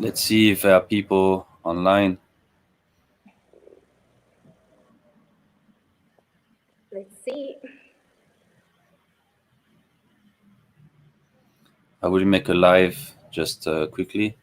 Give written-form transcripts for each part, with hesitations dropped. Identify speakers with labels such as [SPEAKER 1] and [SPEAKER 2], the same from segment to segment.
[SPEAKER 1] Let's see if there are people online.
[SPEAKER 2] Let's see.
[SPEAKER 1] I will make a live just quickly.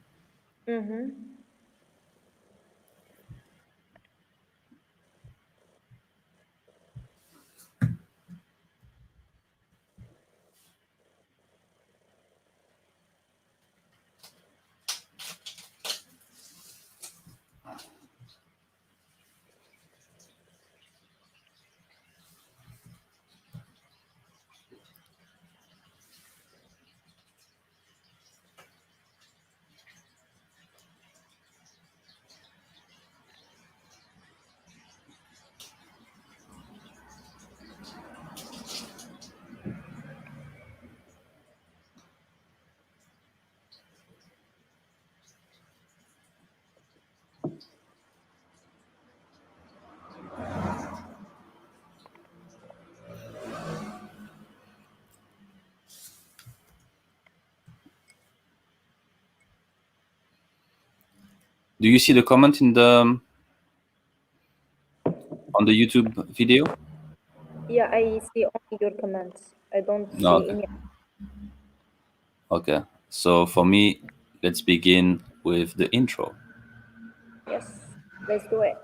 [SPEAKER 1] Do you see the comment in the on the YouTube video?
[SPEAKER 2] Yeah, I see only your comments. I don't see
[SPEAKER 1] Okay.
[SPEAKER 2] any.
[SPEAKER 1] Okay. So for me, let's begin with the intro.
[SPEAKER 2] Yes, let's do it.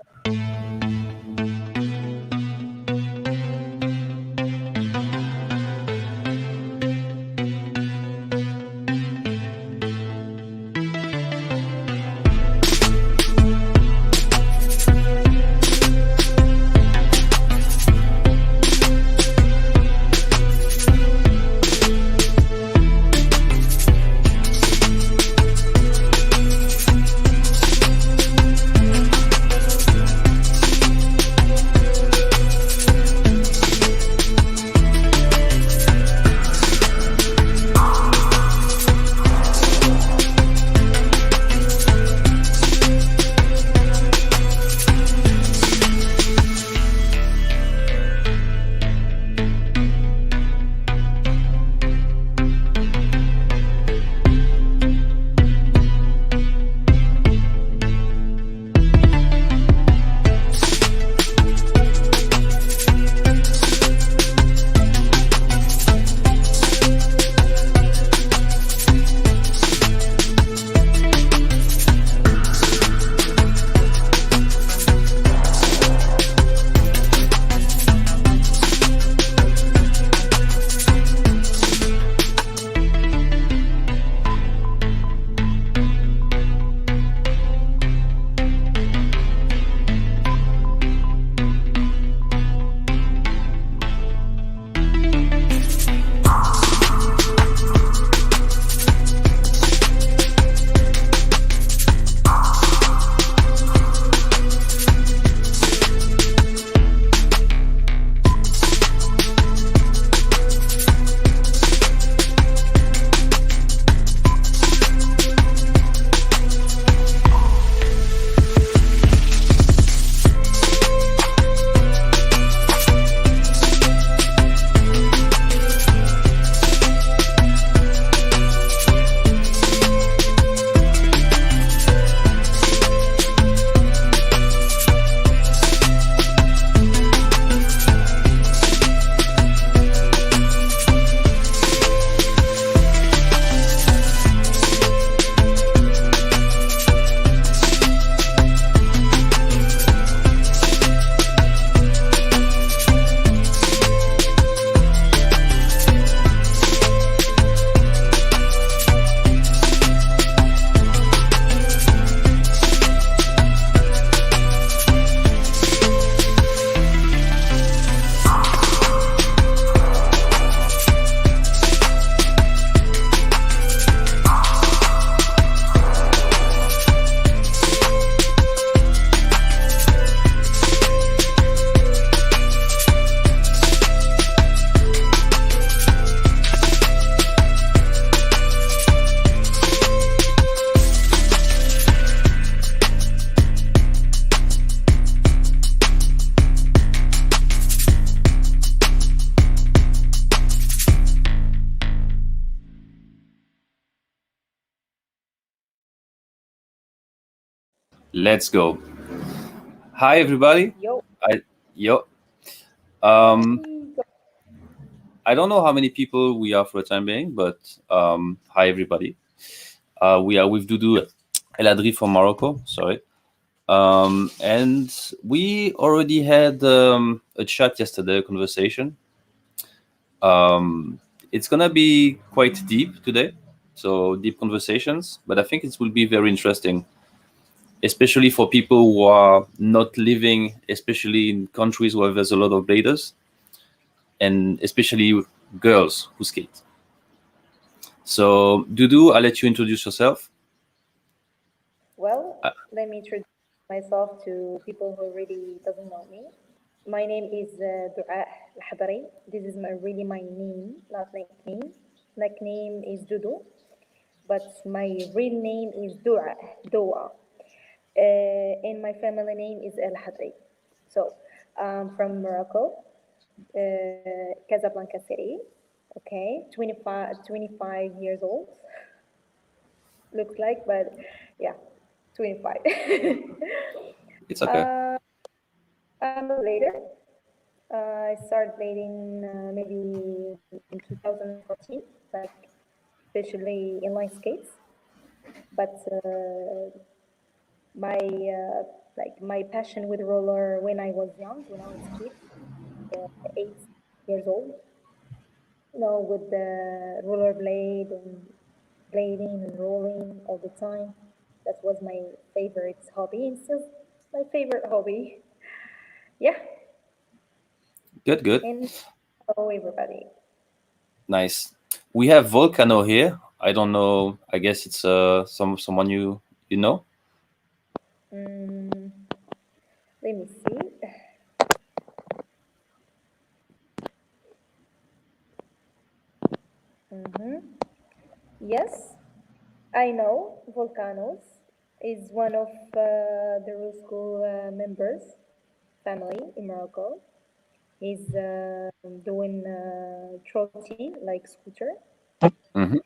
[SPEAKER 1] Let's go. Hi, everybody.
[SPEAKER 2] Yo,
[SPEAKER 1] I yo. Um,
[SPEAKER 2] hey,
[SPEAKER 1] I don't know how many people we are for the time being, but hi, everybody. We are with Doudou Elhadri from Morocco. Sorry. And we already had a chat yesterday, a conversation. Um, it's gonna be quite deep today, so deep conversations. But I think it will be very interesting, especially for people who are not living, especially in countries where there's a lot of bladers, and especially girls who skate. So, Dudu, I'll let you introduce yourself.
[SPEAKER 2] well,
[SPEAKER 1] Uh,
[SPEAKER 2] let me introduce myself to people who really doesn't know me. My name is Doudou Elhadri. This is really my name, not nickname. Nickname is Doudou, but my real name is Doua. And my family name is Elhadri. So, I'm from Morocco, Casablanca City. Okay, 25 years old. Looks like, but yeah, 25.
[SPEAKER 1] it's okay.
[SPEAKER 2] uh, I'm a later. I started dating maybe in 2014, like especially inline skates. But my my passion with roller when I was young, when I was kid, 8 years old, with the roller blade and blading and rolling all the time. That was my favorite hobby and still my favorite hobby. Yeah,
[SPEAKER 1] Good, good,
[SPEAKER 2] and hello everybody.
[SPEAKER 1] nice. We have Volcano here. I don't know. I guess it's someone you know.
[SPEAKER 2] Mm, let me see. hmm Yes, I know Volcanoes is one of the Rule School members family in Morocco. He's doing trotting like scooter,
[SPEAKER 1] Hmm.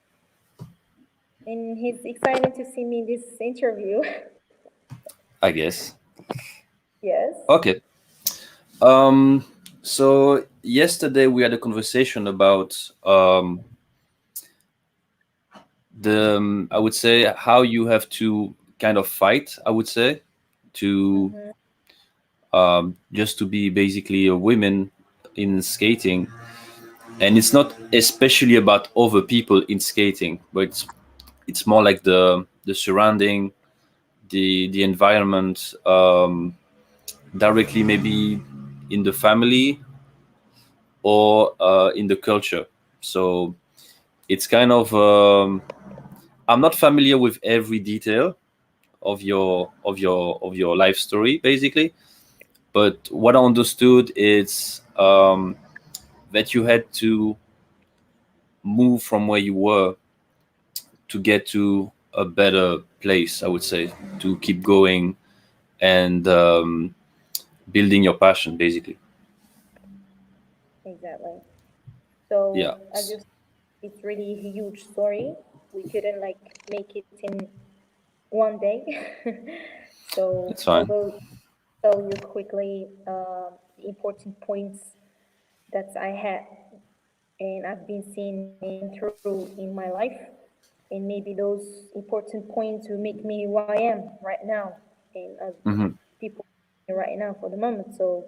[SPEAKER 2] and he's excited to see me in this interview.
[SPEAKER 1] I guess.
[SPEAKER 2] Yes.
[SPEAKER 1] Okay. Um. So yesterday we had a conversation about I would say how you have to kind of fight. I would say to
[SPEAKER 2] Mm-hmm.
[SPEAKER 1] just to be basically a woman in skating, and it's not especially about other people in skating, but it's more like the surrounding, the environment, directly maybe in the family or in the culture. So it's kind of I'm not familiar with every detail of your life story basically, but what I understood is that you had to move from where you were to get to a better place, I would say, to keep going and building your passion basically.
[SPEAKER 2] Exactly.
[SPEAKER 1] Yeah,
[SPEAKER 2] So as you said, it's really a huge story. We couldn't like make it in one day. So
[SPEAKER 1] it's
[SPEAKER 2] I
[SPEAKER 1] fine.
[SPEAKER 2] will tell you quickly the important points that I had and I've been seeing through in my life. And maybe those important points will make me who I am right now and as
[SPEAKER 1] Hmm.
[SPEAKER 2] people right now for the moment. So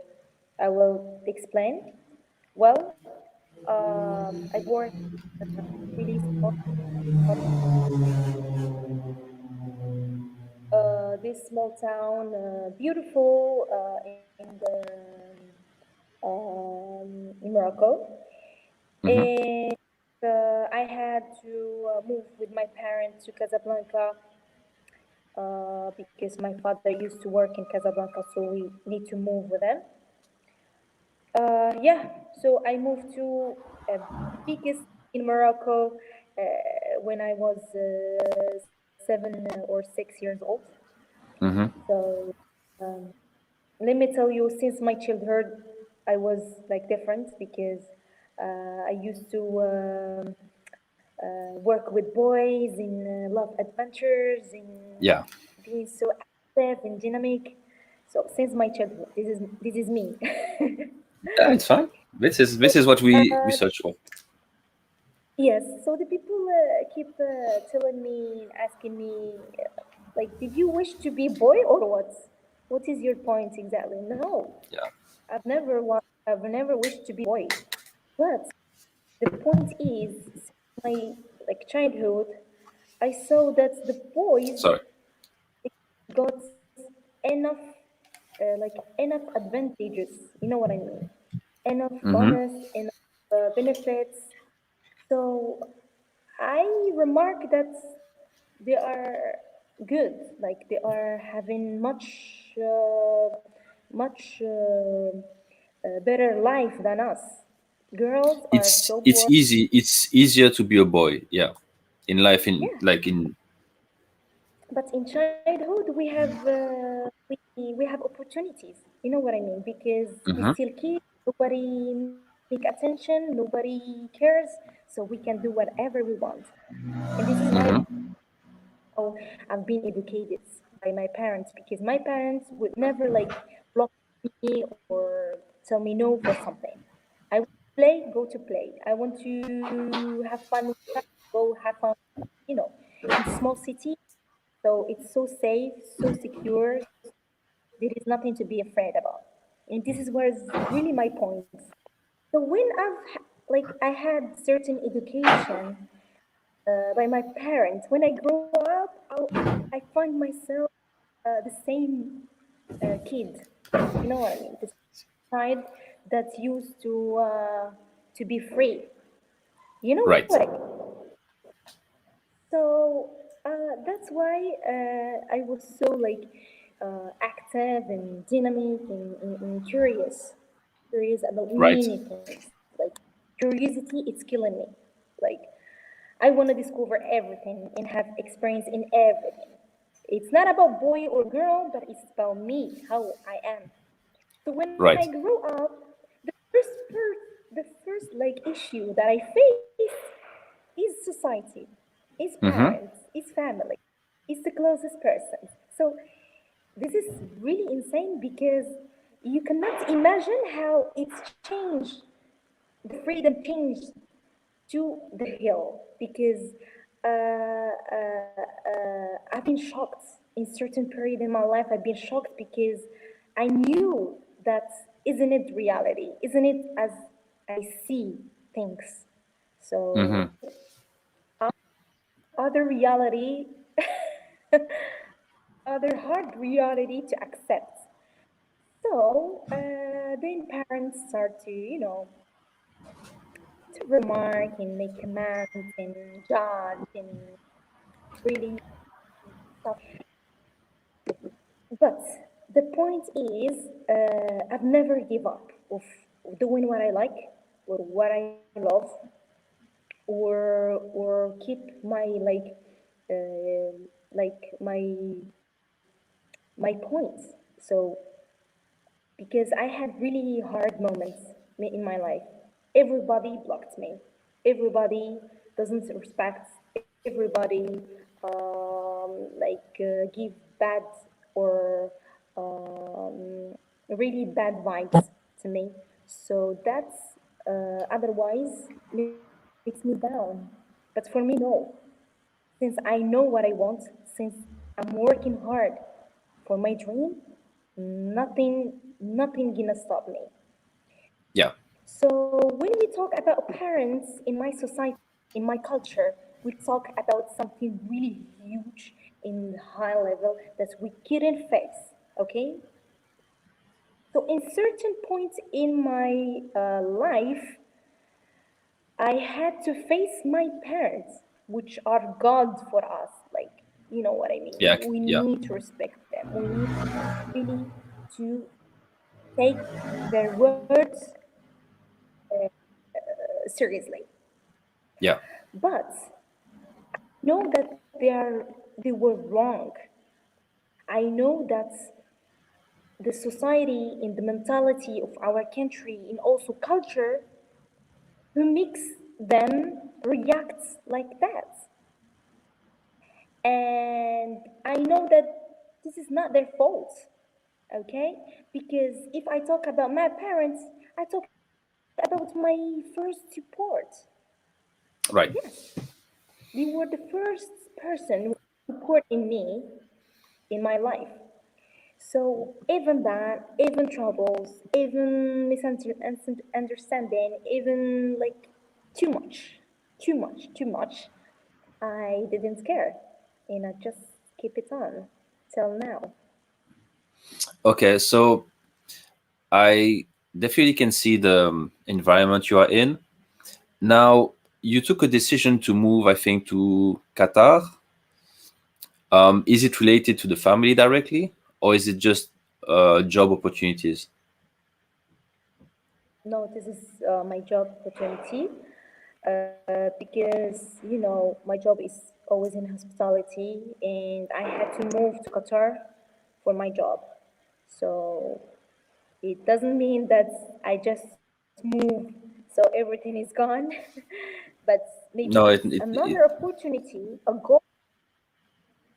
[SPEAKER 2] I will explain. Well, I born really small, this small town, beautiful in Morocco,
[SPEAKER 1] Hmm.
[SPEAKER 2] and I had to move with my parents to Casablanca because my father used to work in Casablanca, so we need to move with them. Yeah, so I moved to a biggest in Morocco when I was 7 or 6 years old.
[SPEAKER 1] Hmm.
[SPEAKER 2] So um, let me tell you, since my childhood, I was like different because I used to work with boys in love adventures, in
[SPEAKER 1] Yeah.
[SPEAKER 2] being so active. active and dynamic. So since my childhood, this is me.
[SPEAKER 1] Yeah, it's fine. This is
[SPEAKER 2] So
[SPEAKER 1] what we search for.
[SPEAKER 2] yes, so the people keep telling me, asking me, like, did you wish to be boy or what? What is your point exactly? No,
[SPEAKER 1] Yeah.
[SPEAKER 2] I've never wished to be boy. But the point is, since my like childhood, I saw that the boys
[SPEAKER 1] Sorry.
[SPEAKER 2] got enough, enough advantages. You know what I mean? Enough
[SPEAKER 1] Mm-hmm.
[SPEAKER 2] bonus, enough benefits. So I remark that they are good, like they are having much better life than us. Girls are so
[SPEAKER 1] It's
[SPEAKER 2] poor.
[SPEAKER 1] easy. It's easier to be a boy. Yeah, in life, in
[SPEAKER 2] Yeah,
[SPEAKER 1] like in.
[SPEAKER 2] but in childhood we have opportunities. You know what I mean? Because we
[SPEAKER 1] Mm-hmm.
[SPEAKER 2] still kids. Nobody make attention. Nobody cares. So we can do whatever we want. And this is why
[SPEAKER 1] Mm-hmm.
[SPEAKER 2] how I've been educated by my parents because my parents would never like block me or tell me no for something. I want to play, go to play. I want to have fun with friends, go have fun. You know, in small city, so it's so safe, so secure. There is nothing to be afraid about, and this is where is really my point. So when like I had certain education by my parents. When I grow up, I find myself the same kid. You know what I mean? The child that used to be free. You know what I
[SPEAKER 1] Right.
[SPEAKER 2] mean? So that's why I was so like active and dynamic and curious about
[SPEAKER 1] Right.
[SPEAKER 2] many things. Like curiosity, it's killing me. Like I want to discover everything and have experience in everything. It's not about boy or girl, but it's about me, how I am. So when I
[SPEAKER 1] Right.
[SPEAKER 2] grew up, the first like issue that I face is society, is
[SPEAKER 1] Mm-hmm.
[SPEAKER 2] parents, is family, is the closest person. So this is really insane because you cannot imagine how it's changed, the freedom changed to the hill because I've been shocked in certain period in my life. I've been shocked because I knew that isn't it reality? Isn't it as I see things? So
[SPEAKER 1] Mm-hmm.
[SPEAKER 2] other reality, other hard reality to accept. So then parents start to, to remark and make comments and judge and really stuff. But the point is, I've never give up of doing what I like or what I love, or keep my like my points. So because I had really hard moments in my life. Everybody blocked me. Everybody doesn't respect. Everybody give bad or really bad vibes to me. So that's otherwise makes me down. But for me, no. Since I know what I want, since I'm working hard for my dream, nothing gonna stop me.
[SPEAKER 1] Yeah.
[SPEAKER 2] So when we talk about parents in my society, in my culture, we talk about something really huge in high level that we couldn't face. Okay, so in certain points in my life, I had to face my parents, which are God for us. Like, you know what I mean?
[SPEAKER 1] Yeah.
[SPEAKER 2] We
[SPEAKER 1] Yeah.
[SPEAKER 2] need to respect them. We need really to take their words seriously.
[SPEAKER 1] Yeah.
[SPEAKER 2] But know that they were wrong. I know that the society and the mentality of our country and also culture who makes them react like that. And I know that This is not their fault, okay? Because if I talk about my parents, I talk about my first support.
[SPEAKER 1] Right.
[SPEAKER 2] Yes, they were the first person who support in me in my life. So even that, even troubles, even misunderstanding, even like too much, too much, I didn't care, and I just keep it on till now.
[SPEAKER 1] Okay, so I definitely can see the environment you are in. Now, you took a decision to move, I think, to Qatar. Is it related to the family directly, or is it just job opportunities?
[SPEAKER 2] No, this is my job opportunity because my job is always in hospitality, and I had to move to Qatar for my job. So it doesn't mean that I just move so everything is gone, but maybe
[SPEAKER 1] No,
[SPEAKER 2] it's another opportunity, a goal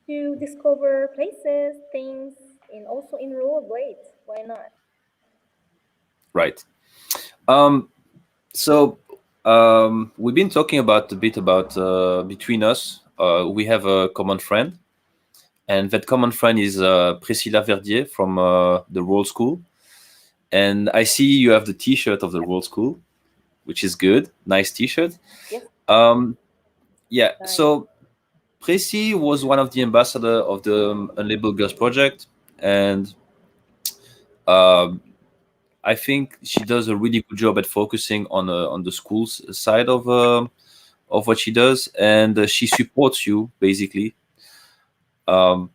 [SPEAKER 2] to discover places, things, and also in rollerblades. Why not?
[SPEAKER 1] right. Um, so we've been talking about a bit about between us. We have a common friend, and that common friend is Priscilla Verdier from the World School. And I see you have the T-shirt of the
[SPEAKER 2] Yep.
[SPEAKER 1] World School, which is good. Nice T-shirt.
[SPEAKER 2] Yes.
[SPEAKER 1] Um, yeah.
[SPEAKER 2] Nice.
[SPEAKER 1] So Prissy was one of the ambassador of the Unlabelled Girls Project, and um, I think she does a really good job at focusing on the schools side of what she does, and she supports you basically on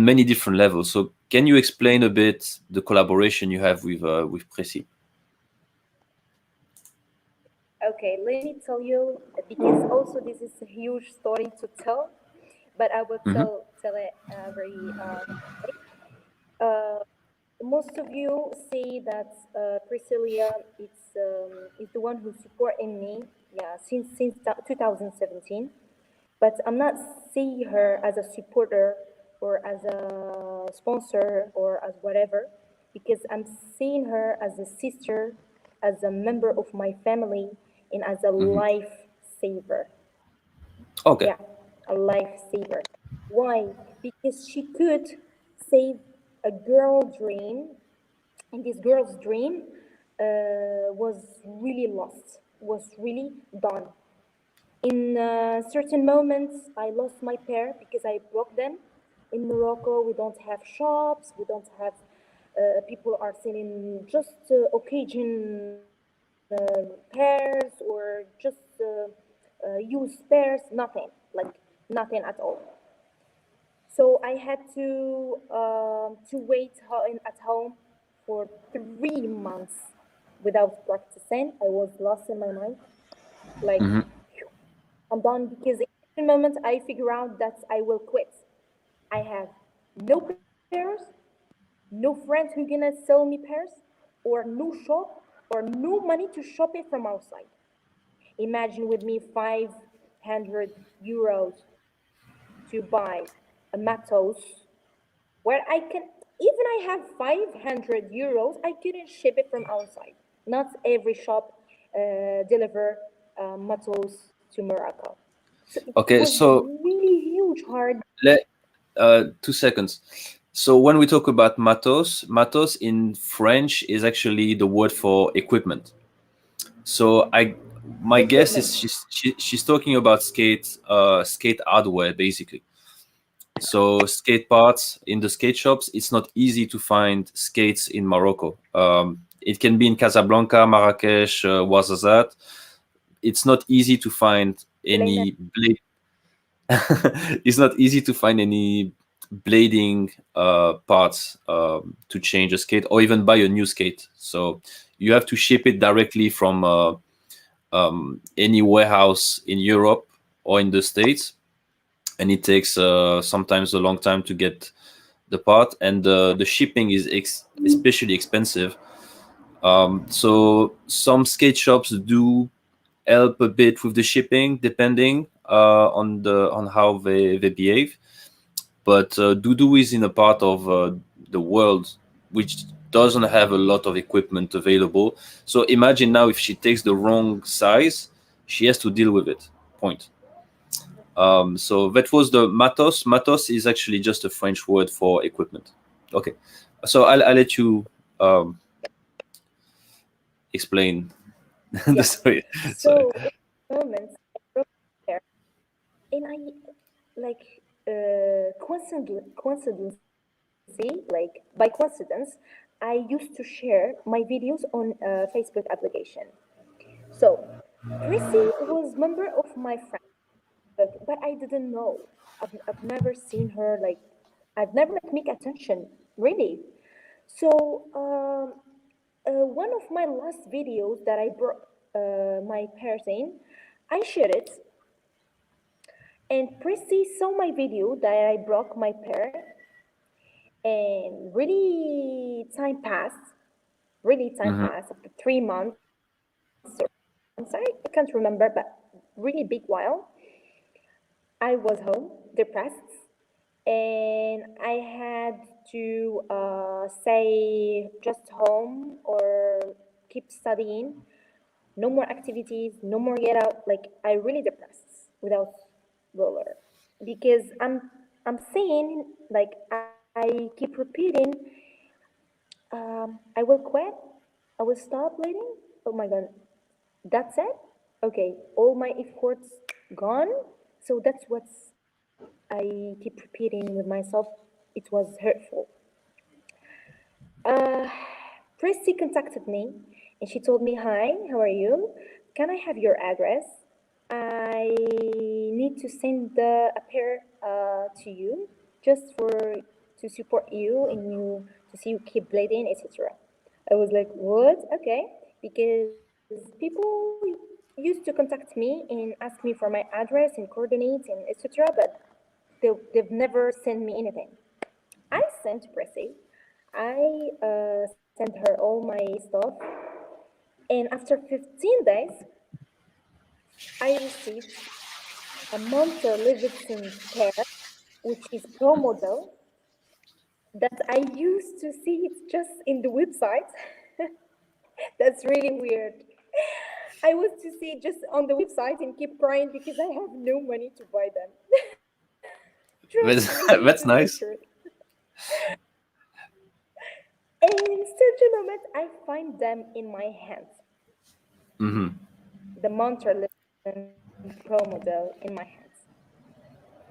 [SPEAKER 1] many different levels. So, can you explain a bit the collaboration you have with Prissy?
[SPEAKER 2] Okay, let me tell you because also this is a huge story to tell, but I will
[SPEAKER 1] Hmm.
[SPEAKER 2] tell it very quickly. Uh, Most of you say that Priscilla is the one who supporting me, yeah, since 2017. But I'm not seeing her as a supporter or as a sponsor or as whatever, because I'm seeing her as a sister, as a member of my family, and as a
[SPEAKER 1] Hmm.
[SPEAKER 2] life saver.
[SPEAKER 1] Okay.
[SPEAKER 2] Yeah, a lifesaver. Why? Because she could save a girl dream, and this girl's dream was really lost, was really done. In certain moments, I lost my pair because I broke them. In Morocco, we don't have shops, we don't have people are selling just occasion pairs or just used pairs, nothing, like nothing at all. So I had to wait at home for 3 months without practicing. I was lost in my mind, like
[SPEAKER 1] Hmm.
[SPEAKER 2] I'm done because in the moment I figure out that I will quit. I have no pairs, no friends who gonna sell me pairs, or no shop, or no money to shop it from outside. Imagine with me 500 euros to buy a matos where I can, even I have 500 euros, I couldn't ship it from outside. Not every shop deliver matos to Morocco. So it
[SPEAKER 1] Okay.
[SPEAKER 2] was
[SPEAKER 1] So
[SPEAKER 2] really huge hard.
[SPEAKER 1] let 2 seconds. So when we talk about matos, matos in French is actually the word for equipment. So my guess is
[SPEAKER 2] Equipment.
[SPEAKER 1] she's talking about skate hardware basically. So skate parts in the skate shops, it's not easy to find skates in Morocco. It can be in Casablanca, Marrakesh, Ouarzazate. It's not easy to find
[SPEAKER 2] Sulaiman.
[SPEAKER 1] any blade. It's not easy to find any blading parts to change a skate or even buy a new skate. So you have to ship it directly from any warehouse in Europe or in the States, and it takes sometimes a long time to get the part, and the shipping is especially expensive. So some skate shops do help a bit with the shipping, depending on how they behave. but Doudou is in a part of the world which doesn't have a lot of equipment available. So imagine now if she takes the wrong size, she has to deal with it. Point. So that was the matos. Matos is actually just a French word for equipment. Okay, so I'll let you explain the
[SPEAKER 2] Yeah.
[SPEAKER 1] story. Sorry.
[SPEAKER 2] So in moments I wrote there, and I like by coincidence, I used to share my videos on Facebook application. So Prissy was member of my friend, but I didn't know. I've never seen her like I've never like make attention really. So one of my last videos that I brought my parents in, I shared it, and Prissy saw my video that I broke my pair, and really time passed. Really time
[SPEAKER 1] Hmm.
[SPEAKER 2] passed after 3 months or I'm sorry, I can't remember, but really big while. I was home, depressed, and I had to stay just home or keep studying. No more activities, no more get out. Like I really depressed without roller because I'm saying like I keep repeating, I will quit, I will stop bleeding. Oh my god, that's it. Okay, all my efforts gone. So that's what I keep repeating with myself. It was hurtful. Uh, Prissy contacted me and she told me, "Hi, how are you? Can I have your address? I need to send a pair to you just for to support you and you to see you keep bleeding, etc." I was like, "What? Okay," because people used to contact me and ask me for my address and coordinates and etc. But they've never sent me anything. I sent Prissy. I sent her all my stuff, and after 15 days, I received a Monter Levinson pair, which is pro model that I used to see it just in the website. That's really weird. I was to see it just on the website and keep crying because I have no money to buy them. Trust me,
[SPEAKER 1] That's,
[SPEAKER 2] this is the
[SPEAKER 1] that's
[SPEAKER 2] truth.
[SPEAKER 1] nice.
[SPEAKER 2] And in certain moment, I find them in my hands.
[SPEAKER 1] Hmm.
[SPEAKER 2] The Monter Pro model in my hands.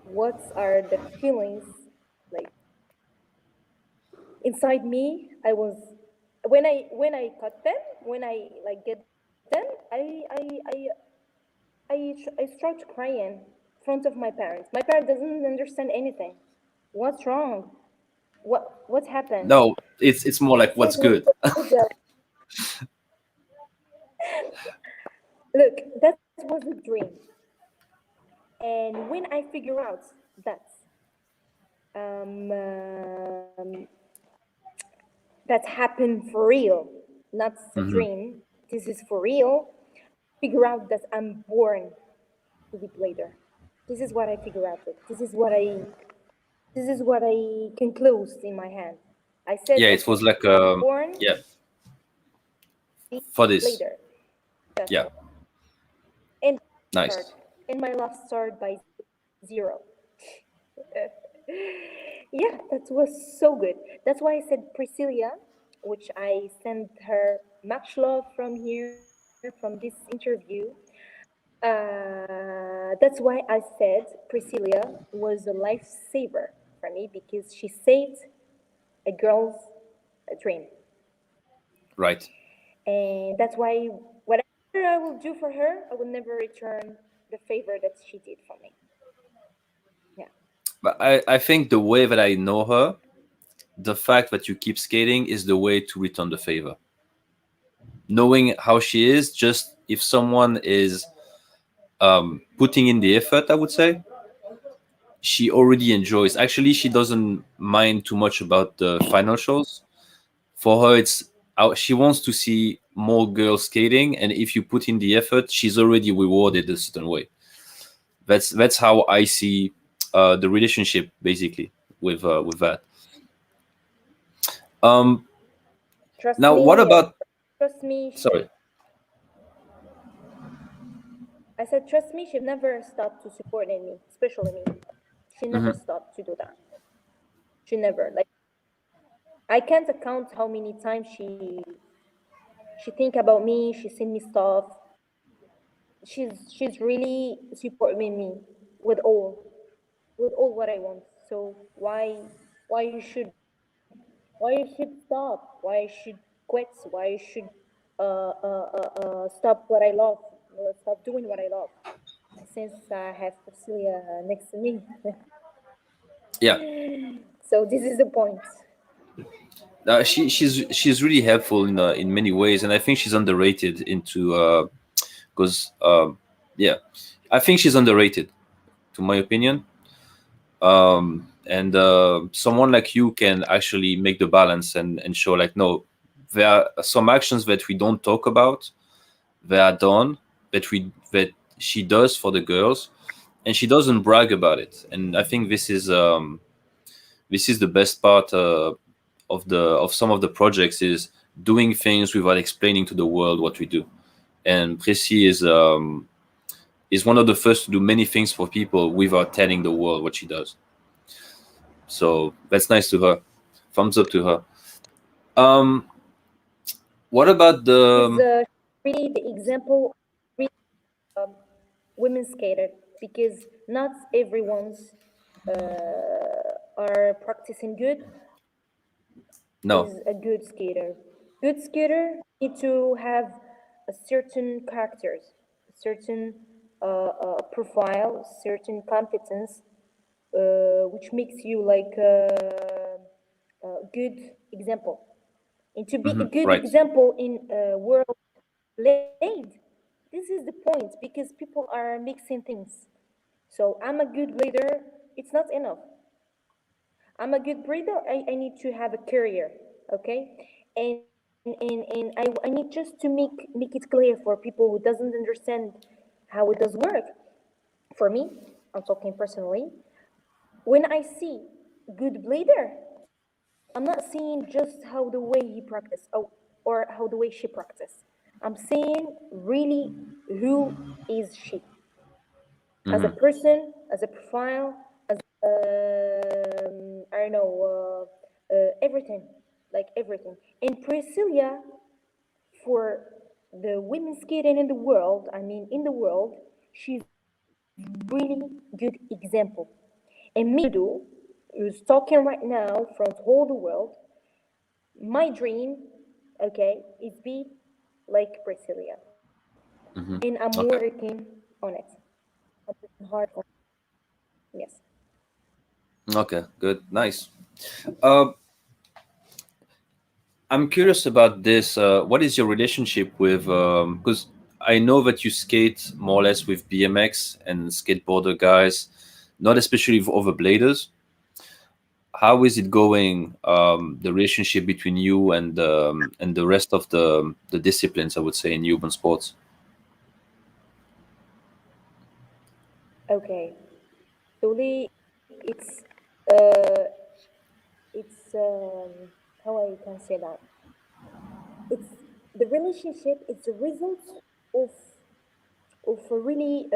[SPEAKER 2] What are the feelings like inside me? I was when I cut them, when I like get them, I start crying in front of my parents. My parent doesn't understand anything. What's wrong? What happened?
[SPEAKER 1] No, it's more
[SPEAKER 2] I
[SPEAKER 1] like
[SPEAKER 2] said,
[SPEAKER 1] what's good.
[SPEAKER 2] Hilda, look, that was a dream. And when I figure out that um, that happened for real, not a
[SPEAKER 1] Hmm.
[SPEAKER 2] dream, this is for real, I figure out that I'm born to be later. This is what I figure out. This is what I conclude in my hand. I said,
[SPEAKER 1] Yeah, it was
[SPEAKER 2] okay,
[SPEAKER 1] like
[SPEAKER 2] I'm born
[SPEAKER 1] yeah,
[SPEAKER 2] to
[SPEAKER 1] for
[SPEAKER 2] be
[SPEAKER 1] this.
[SPEAKER 2] later. That's
[SPEAKER 1] Yeah,
[SPEAKER 2] all. And start.
[SPEAKER 1] nice.
[SPEAKER 2] And my life started by 0. Yeah, that was so good. That's why I said Priscilla, which I sent her much love from here, from this interview. That's why I said Priscilla was a lifesaver for me because she saved a girl's dream.
[SPEAKER 1] Right.
[SPEAKER 2] And that's why whatever I will do for her, I will never return the favor that she did for me. Yeah.
[SPEAKER 1] But I think the way that I know her, the fact that you keep skating is the way to return the favor. Knowing how she is, just if someone is putting in the effort, I would say she already enjoys. Actually, she doesn't mind too much about the financials. For her, it's out. She wants to see more girls skating, and if you put in the effort, she's already rewarded a certain way. That's how I see the relationship basically. with that. Um,
[SPEAKER 2] Trust
[SPEAKER 1] Now, what
[SPEAKER 2] me,
[SPEAKER 1] about?
[SPEAKER 2] trust me.
[SPEAKER 1] Sorry.
[SPEAKER 2] I said, trust me. She never stopped to support in me, especially me. She never
[SPEAKER 1] Hmm.
[SPEAKER 2] stopped to do that. She never like. I can't account how many times she think about me. She send me stuff. She's really supporting me with all what I want. So why you should why you should stop? Why you should quit? Why you should stop what I love? Stop doing what I love. Since I have Priscilla next to me,
[SPEAKER 1] Yeah.
[SPEAKER 2] so this is the point.
[SPEAKER 1] She's really helpful in many ways, and I think she's underrated into because yeah, I think she's underrated, to my opinion. And someone like you can actually make the balance and show like, no, there are some actions that we don't talk about, they are done, that she does for the girls, and she doesn't brag about it. And I think this is the best part of some of the projects, is doing things without explaining to the world what we do. And Prissy is one of the first to do many things for people without telling the world what she does. So that's nice to her. Thumbs up to her. Um, what about
[SPEAKER 2] She's
[SPEAKER 1] the?
[SPEAKER 2] really the example of really women skater because not everyone's are practicing good
[SPEAKER 1] No.
[SPEAKER 2] is a good skater. Good skater need to have a certain characters, a certain profile, certain competence, which makes you like a good example. And to be a
[SPEAKER 1] Hmm.
[SPEAKER 2] good
[SPEAKER 1] Right.
[SPEAKER 2] example in a world late, this is the point because people are mixing things. So I'm a good leader. It's not enough. I'm a good breeder. I need to have a career, okay? And I need just to make it clear for people who doesn't understand how it does work. For me, I'm talking personally. When I see good bleeder, I'm not seeing just how the way he practice or how the way she practice. I'm seeing really who is she as a
[SPEAKER 1] Hmm.
[SPEAKER 2] person, as a profile, as I don't know, everything, like everything. And Priscilla, for the women skating in the world, I mean in the world, she's really good example. And me, Dudu, who's talking right now from all the world, my dream, okay, is be like Priscilla. And I'm
[SPEAKER 1] Hmm. Okay.
[SPEAKER 2] working on it. I'm working hard on it. Yes.
[SPEAKER 1] Okay. Good. Nice. Uh, I'm curious about this. What is your relationship with? Because I know that you skate more or less with BMX and skateboarder guys, not especially with overbladers. How is it going? The relationship between you and the rest of the disciplines, I would say, in urban sports.
[SPEAKER 2] Okay. Actually, uh, it's how I can say that it's the relationship is the result of a really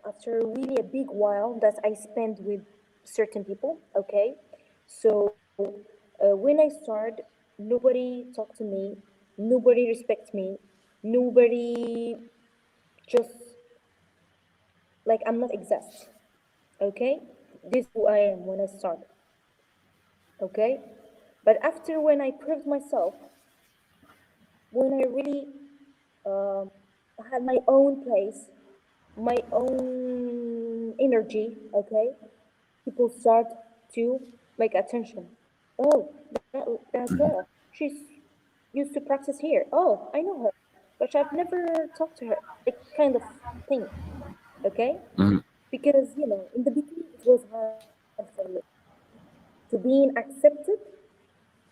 [SPEAKER 2] after really a big while that I spent with certain people. Okay, so when I started, nobody talked to me, nobody respect me, nobody just like I'm not exist. Okay, this is who I am when I started. Okay, but after when I proved myself, when I really um, had my own place, my own energy, okay, people start to make attention. Oh, that girl, she's used to practice here. Oh, I know her, but I've never talked to her. Like kind of thing, okay?
[SPEAKER 1] Hmm.
[SPEAKER 2] Because in the beginning it was hard for me to being accepted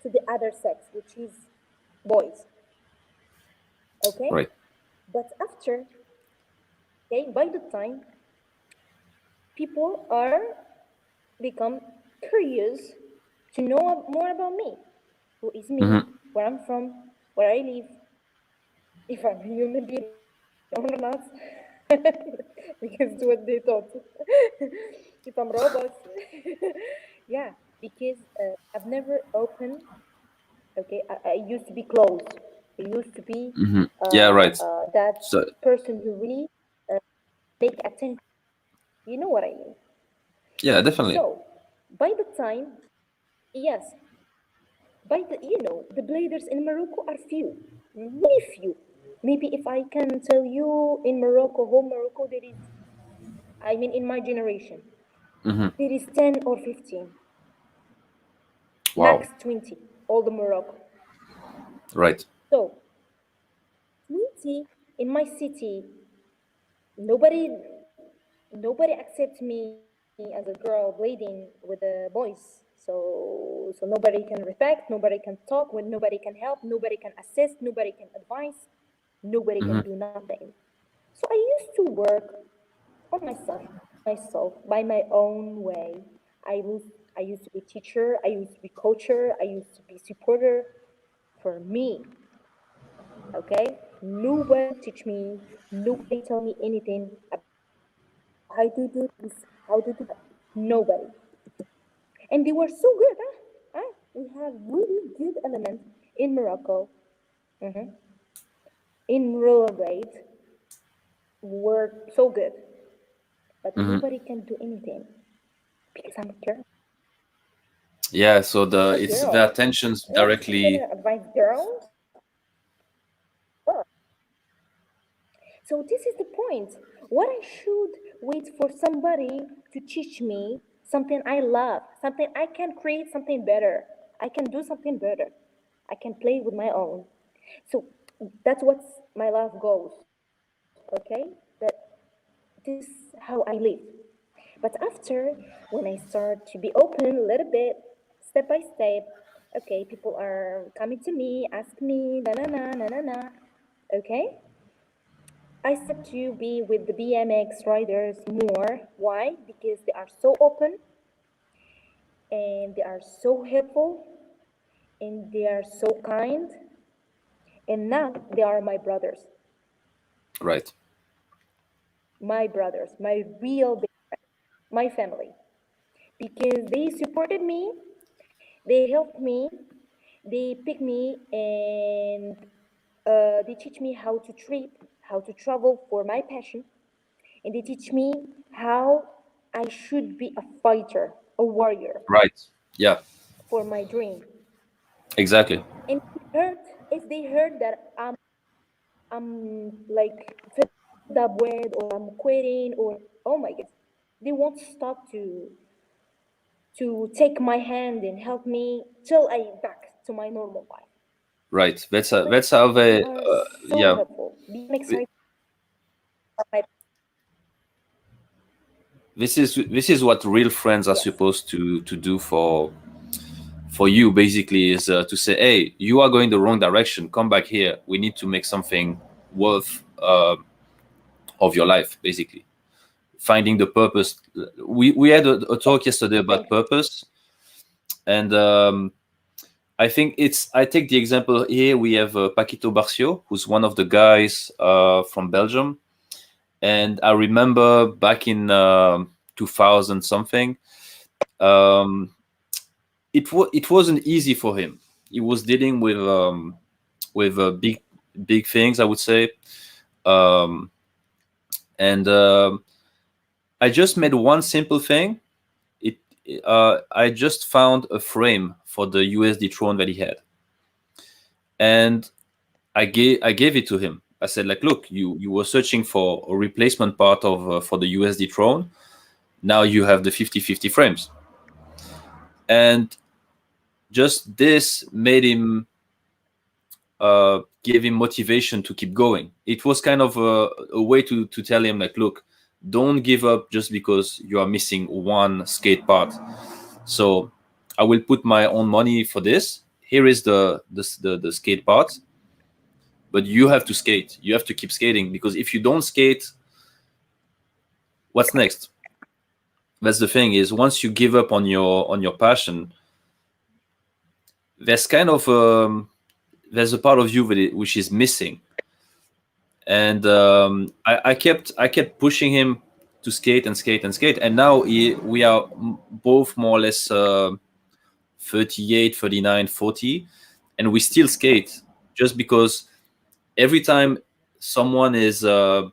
[SPEAKER 2] to the other sex, which is boys, okay?
[SPEAKER 1] Right.
[SPEAKER 2] But after, okay, by the time people are become curious to know more about me. Who is me? Where I'm from? Where I live? If I'm a human being or not? Because what they thought. If I'm robot. Yeah, because I've never opened. Okay, I used to be closed. I used to be
[SPEAKER 1] Yeah, right.
[SPEAKER 2] that
[SPEAKER 1] So
[SPEAKER 2] person who really uh, make attention. You know what I mean?
[SPEAKER 1] yeah, definitely.
[SPEAKER 2] So by the time, yes, by the bladers in Morocco are few, really few. Maybe if I can tell you in Morocco, whole Morocco, there is, I mean, in my generation, there is 10 or 15,
[SPEAKER 1] Wow.
[SPEAKER 2] max 20, all the Morocco.
[SPEAKER 1] Right.
[SPEAKER 2] So 20 in my city, nobody nobody accepts me as a girl bleeding with the boys. So nobody can respect, nobody can talk, when nobody can help, nobody can assist, nobody can advise, nobody can do nothing. So I used to work on myself by my own way. I used to be teacher, I used to be coacher, I used to be supporter for me. Okay? Nobody teach me, nobody tell me anything about how to do this, how to do that. Nobody. And they were so good, huh? We have really good elements in Morocco, mhm, in rural rate, were so good, but nobody can do anything because I'm a girl.
[SPEAKER 1] Yeah. So
[SPEAKER 2] I'm
[SPEAKER 1] the
[SPEAKER 2] a
[SPEAKER 1] it's
[SPEAKER 2] girl.
[SPEAKER 1] the attentions
[SPEAKER 2] What's
[SPEAKER 1] directly.
[SPEAKER 2] gonna advise girls? What? So this is the point. What I should wait for somebody to teach me something I love, something I can create something better. I can do something better. I can play with my own. So that's what my life goes. Okay? That this is how I live. But after, when I start to be open a little bit, step by step, okay, people are coming to me, ask me, na na na na na na. Okay? I start to be with the BMX riders more. Why? Because they are so open and they are so helpful and they are so kind. And now they are my brothers,
[SPEAKER 1] Right.
[SPEAKER 2] my real big friends, my family. Because they supported me, they helped me, they pick me, and they teach me how to trip, how to travel for my passion, and they teach me how I should be a fighter, a warrior
[SPEAKER 1] Right. Yeah.
[SPEAKER 2] for my dream.
[SPEAKER 1] Exactly.
[SPEAKER 2] And if they heard that I'm like fed up with or I'm quitting or oh my god, they won't stop to take my hand and help me till I back to my normal life.
[SPEAKER 1] Right.
[SPEAKER 2] Like
[SPEAKER 1] That's how
[SPEAKER 2] they
[SPEAKER 1] they.
[SPEAKER 2] are so
[SPEAKER 1] Yeah.
[SPEAKER 2] helpful. BMX riders are my
[SPEAKER 1] This is what real friends are
[SPEAKER 2] yes.
[SPEAKER 1] supposed to do for you. Basically, is to say, hey, you are going the wrong direction. Come back here. We need to make something worth of your life. Basically, finding the purpose. We had a talk yesterday about
[SPEAKER 2] Thank you.
[SPEAKER 1] purpose, and I think it's. I take the example here. We have Paquito Barcio, who's one of the guys from Belgium, and I remember back in 2000 something. Um, it wasn't easy for him. He was dealing with big things, I would say, um, and I just made one simple thing. It I just found a frame for the USD throne that he had, and I gave it to him. I said, like, look, you were searching for a replacement part of for the USD throne. Now you have the 50-50 frames, and just this made him gave him motivation to keep going. It was kind of a way to tell him, like, look, don't give up just because you are missing one skate part. So I will put my own money for this. Here is the skate part, but you have to skate. You have to keep skating, because if you don't skate, what's next? That's the thing, is once you give up on your passion, there's kind of there's a part of you which is missing. And I kept pushing him to skate and skate and skate, and now we are both more or less 38, 39, 40, and we still skate, just because every time someone is down,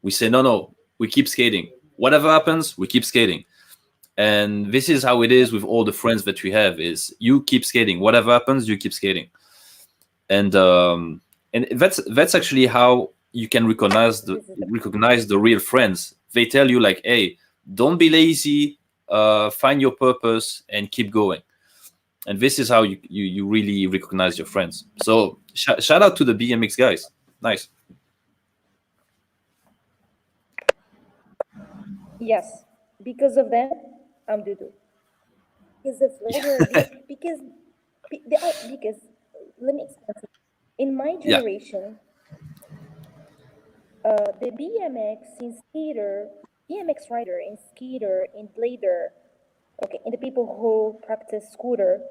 [SPEAKER 1] we say no, we keep skating. Whatever happens, we keep skating. And this is how it is with all the friends that we have: is you keep skating, whatever happens, you keep skating. And that's actually how you can
[SPEAKER 2] This is the
[SPEAKER 1] recognize the real friends. They tell you, like, hey, don't be lazy, find your purpose and keep going. And this is how you really recognize your friends. So shout out to the BMX guys. Nice.
[SPEAKER 2] yes. Because of them, I'm Dudu. Because of because let me explain. In my
[SPEAKER 1] Yeah.
[SPEAKER 2] generation, the BMX rider and skater and blader, okay, and the people who practice scooter,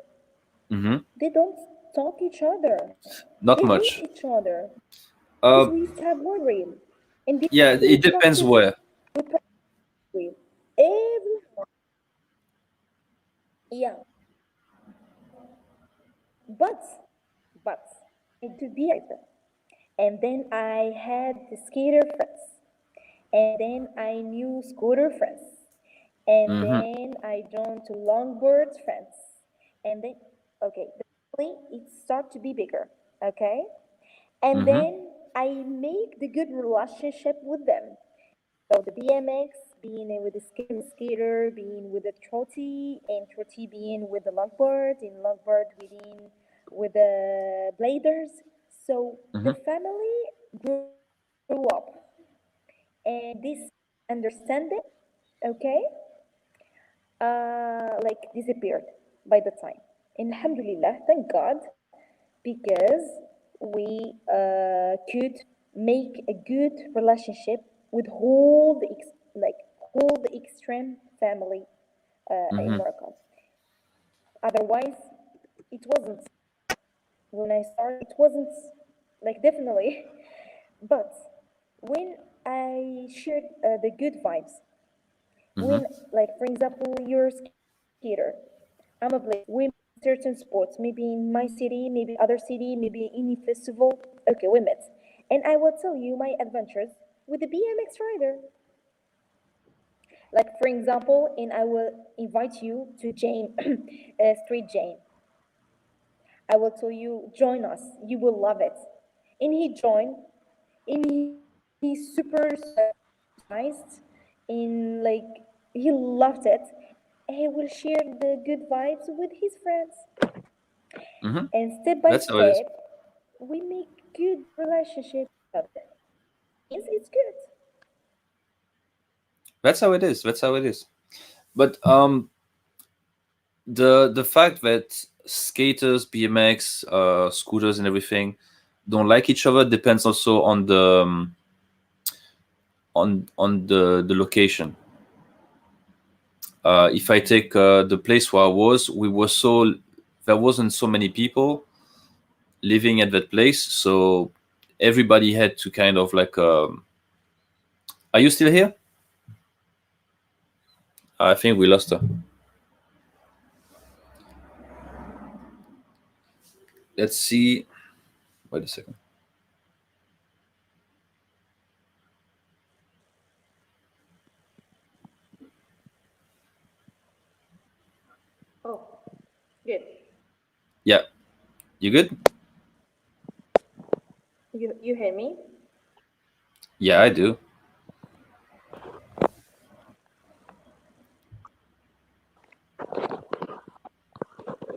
[SPEAKER 1] Hmm.
[SPEAKER 2] they don't talk each other.
[SPEAKER 1] Not
[SPEAKER 2] They hate
[SPEAKER 1] much.
[SPEAKER 2] each other because
[SPEAKER 1] uh
[SPEAKER 2] we used to have one rail, and
[SPEAKER 1] yeah,
[SPEAKER 2] before
[SPEAKER 1] it depends where.
[SPEAKER 2] we practice rail. Every yeah, but but to be rider, and then I had the skater friends, and then I knew scooter friends, and
[SPEAKER 1] Hmm.
[SPEAKER 2] then I joined to longboard friends, and then okay, basically it started to be bigger, okay, and
[SPEAKER 1] Hmm.
[SPEAKER 2] then I make the good relationship with them. So the BMX being with the skater, being with the trotty, and trotty being with the longboard, and longboard being with the bladers. So
[SPEAKER 1] Hmm.
[SPEAKER 2] the family grew up, and this understanding, okay, like disappeared by the time. And alhamdulillah, thank God, because we could make a good relationship with like whole the extreme family in
[SPEAKER 1] Hmm.
[SPEAKER 2] Morocco. Otherwise, it wasn't. When I started, it wasn't like definitely. But when I shared the good vibes,
[SPEAKER 1] Hmm.
[SPEAKER 2] when, like, for example, you're a skater, I'm a blader, we met in certain sports, maybe in my city, maybe other city, maybe any festival. Okay, we met. And I will tell you my adventures with the BMX rider. Like, for example, and I will invite you to Jane, Street Jane. I will tell you, join us. You will love it. And he joined, and he's super surprised, and like he loved it. He will share the good vibes with his friends,
[SPEAKER 1] Hmm.
[SPEAKER 2] and step by
[SPEAKER 1] That's how it is.
[SPEAKER 2] step, we make good relationship with other. Means it's good.
[SPEAKER 1] That's how it is. That's how it is. But the fact that skaters, BMX, scooters, and everything don't like each other depends also on the location. If I take the place where I was, there wasn't so many people living at that place, so everybody had to kind of like. Are you still here? I think we lost her. Let's see. Wait a second.
[SPEAKER 2] Oh, good.
[SPEAKER 1] Yeah, you good?
[SPEAKER 2] You hear me?
[SPEAKER 1] Yeah, I do.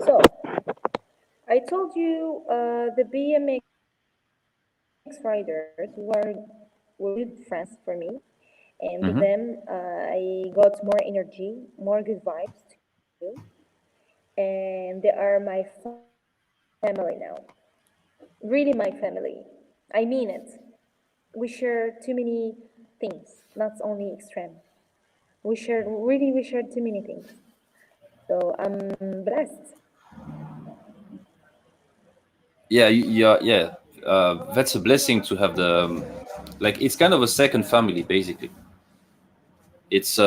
[SPEAKER 2] So I told you the BMX riders were good friends for me, and because of them,
[SPEAKER 1] Hmm.
[SPEAKER 2] I got more energy, more good vibes to continue, and they are my family now. Really, my family. I mean it. We share too many things, not only extreme. We shared too many things. So I'm blessed.
[SPEAKER 1] Yeah, yeah. That's a blessing to have the like. It's kind of a second family, basically. It's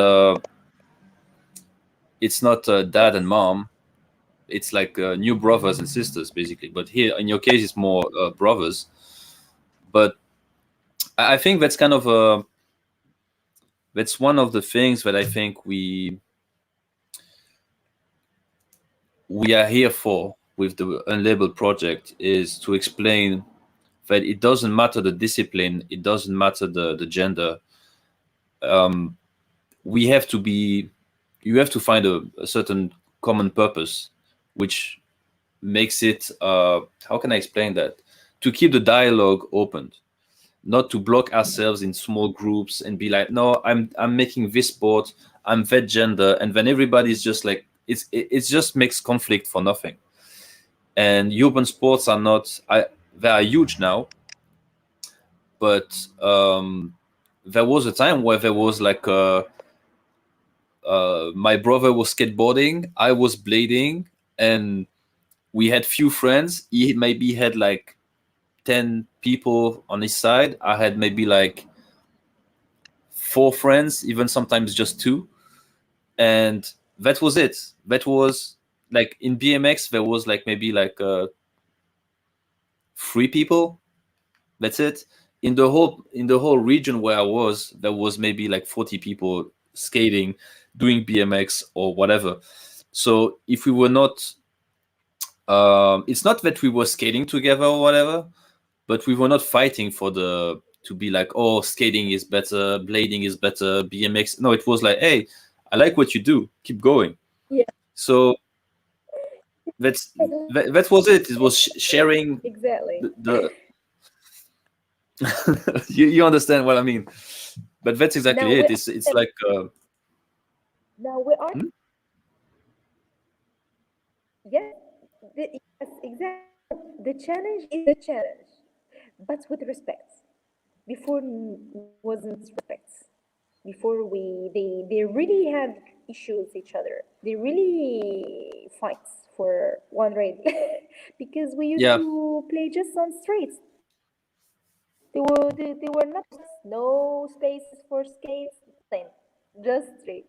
[SPEAKER 1] it's not dad and
[SPEAKER 2] Yes.
[SPEAKER 1] mom. It's like new brothers and sisters, basically. But here, in your case, it's more brothers. But I think that's kind of that's one of the things that I think we are here for with the Unlabeled project is to explain that it doesn't matter the discipline, it doesn't matter the gender. We have to be, you have to find a certain common purpose, which makes it, how can I explain that? To keep the dialogue open, not to block ourselves in small groups and be like, no, I'm making this sport, I'm that gender, and then everybody's just like, it just makes conflict for nothing. And urban sports are not, they are huge now, but there was a time where there was like my brother was skateboarding, I was blading, and we had few friends. He maybe had like 10 people on his side. I had maybe like four friends, even sometimes just two, and that was it. That was like in BMX there was like maybe like three people. That's it. In the whole region where I was, there was maybe like 40 people skating, doing BMX or whatever. So if we were not, it's not that we were skating together or whatever, but we were not fighting for the to be like, oh, skating is better, blading is better, BMX. No, it was like, hey, I like what you do, keep going.
[SPEAKER 2] Yeah.
[SPEAKER 1] So that was it. It was sharing
[SPEAKER 2] Exactly.
[SPEAKER 1] the you understand what I mean. But that's
[SPEAKER 2] Now
[SPEAKER 1] exactly
[SPEAKER 2] we
[SPEAKER 1] it.
[SPEAKER 2] are
[SPEAKER 1] It's like
[SPEAKER 2] now we are
[SPEAKER 1] hmm?
[SPEAKER 2] yes, yes, exactly. The challenge is the challenge, but with respect. Before wasn't respect. Before they really had issues with each other. They really fights for one rail because we used
[SPEAKER 1] Yeah,
[SPEAKER 2] to play just on streets. They were not no spaces for skates, nothing, just streets.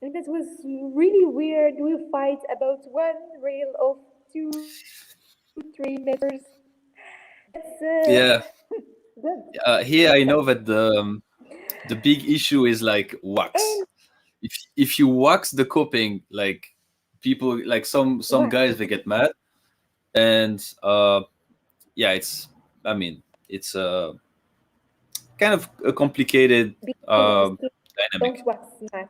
[SPEAKER 2] And that was really weird. We fight about one rail of 2, 3 meters. That's
[SPEAKER 1] yeah.
[SPEAKER 2] good.
[SPEAKER 1] Here I know that the big issue is like wax.
[SPEAKER 2] And
[SPEAKER 1] If you wax the coping, like people like some
[SPEAKER 2] what?
[SPEAKER 1] guys they get mad, and yeah, it's I mean it's kind of a complicated
[SPEAKER 2] Because kids don't
[SPEAKER 1] dynamic.
[SPEAKER 2] wax much.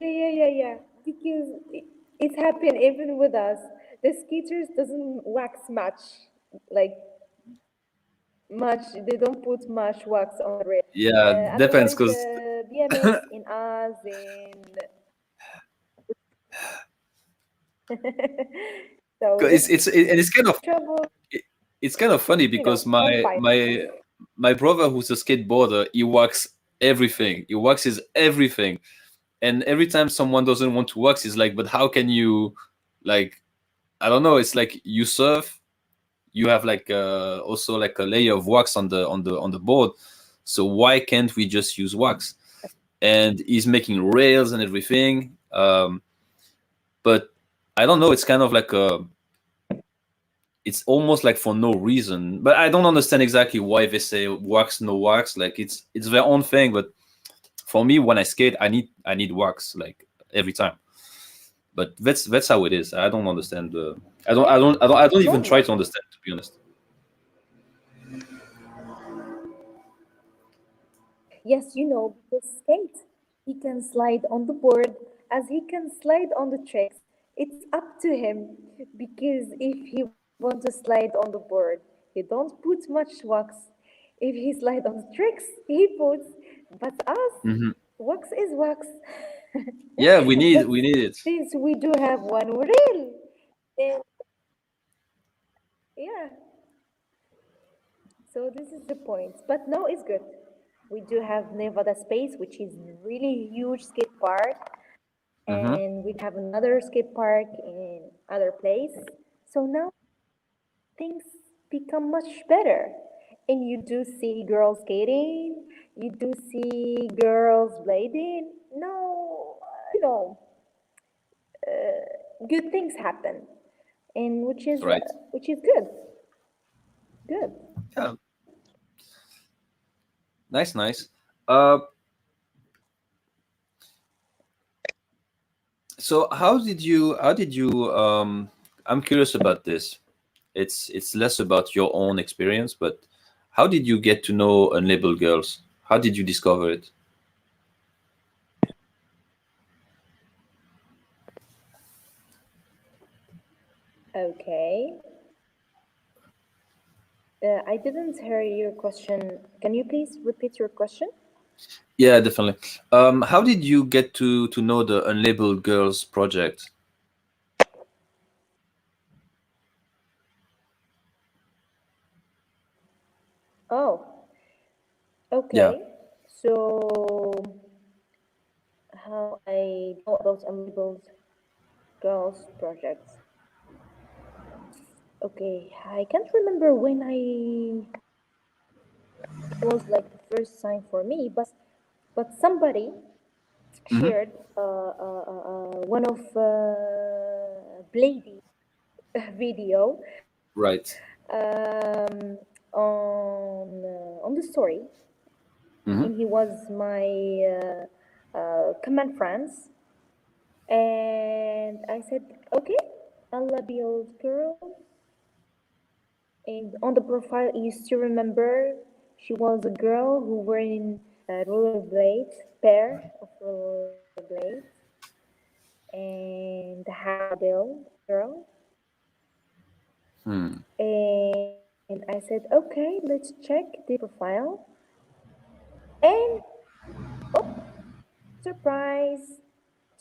[SPEAKER 2] Yeah. Because it happened even with us. The skaters doesn't wax much, like much. They don't put much wax on the rail.
[SPEAKER 1] Yeah, depends
[SPEAKER 2] Otherwise,
[SPEAKER 1] because
[SPEAKER 2] BMX in us in so this
[SPEAKER 1] and it's kind of
[SPEAKER 2] trouble.
[SPEAKER 1] it, it's kind of funny because
[SPEAKER 2] Don't fight.
[SPEAKER 1] my brother who's a skateboarder, he wax everything. He waxes everything, and every time someone doesn't want to wax, he's like, "But how can you, like, I don't know. It's like you surf, you have like also like a layer of wax on the board. So why can't we just use wax?" And he's making rails and everything. But I don't know. It's kind of like a it's almost like for no reason. But I don't understand exactly why they say wax no wax. Like it's their own thing. But for me, when I skate, I need wax like every time. But that's how it is. I don't understand.
[SPEAKER 2] Yes,
[SPEAKER 1] I don't even
[SPEAKER 2] don't
[SPEAKER 1] try
[SPEAKER 2] wax.
[SPEAKER 1] to understand, to be honest.
[SPEAKER 2] Yes, because skate, he can slide on the board as he can slide on the tricks. It's up to him because if he wants to slide on the board, he don't put much wax. If he slide on the tricks, he puts. But us,
[SPEAKER 1] Hmm.
[SPEAKER 2] wax is wax.
[SPEAKER 1] Yeah,
[SPEAKER 2] But
[SPEAKER 1] we need it.
[SPEAKER 2] since we do have one reel, and yeah, so this is the point. But now it's good. We do have Nevada Space, which is really huge skate park,
[SPEAKER 1] Mm-hmm.
[SPEAKER 2] and we have another skate park in other place. So now things become much better. And you do see girls skating, you do see girls blading. No, you know, good things happen, and
[SPEAKER 1] Right.
[SPEAKER 2] which is good, good.
[SPEAKER 1] Yeah. Nice, nice. Uh, so how did you I'm curious about this. It's less about your own experience, but how did you get to know Unlabeled Girls? How did you discover it?
[SPEAKER 2] Okay. I didn't hear your question. Can you please repeat your question?
[SPEAKER 1] Yeah, definitely. How did you get to know the Unlabeled Girls project?
[SPEAKER 2] Oh,
[SPEAKER 1] Yeah.
[SPEAKER 2] okay. So, how I know about Unlabeled Girls projects? Okay, I can't remember when it was like the first time for me, but somebody
[SPEAKER 1] Hmm.
[SPEAKER 2] shared one of Blady video
[SPEAKER 1] Right.
[SPEAKER 2] on the story,
[SPEAKER 1] Hmm.
[SPEAKER 2] and he was my command friends, and I said, okay, Allah build girl, and on the profile you still remember she was a girl who were in a rollerblade, pair of rollerblades, and have build girl.
[SPEAKER 1] Hmm.
[SPEAKER 2] And I said, okay, let's check the profile. And oh, surprise,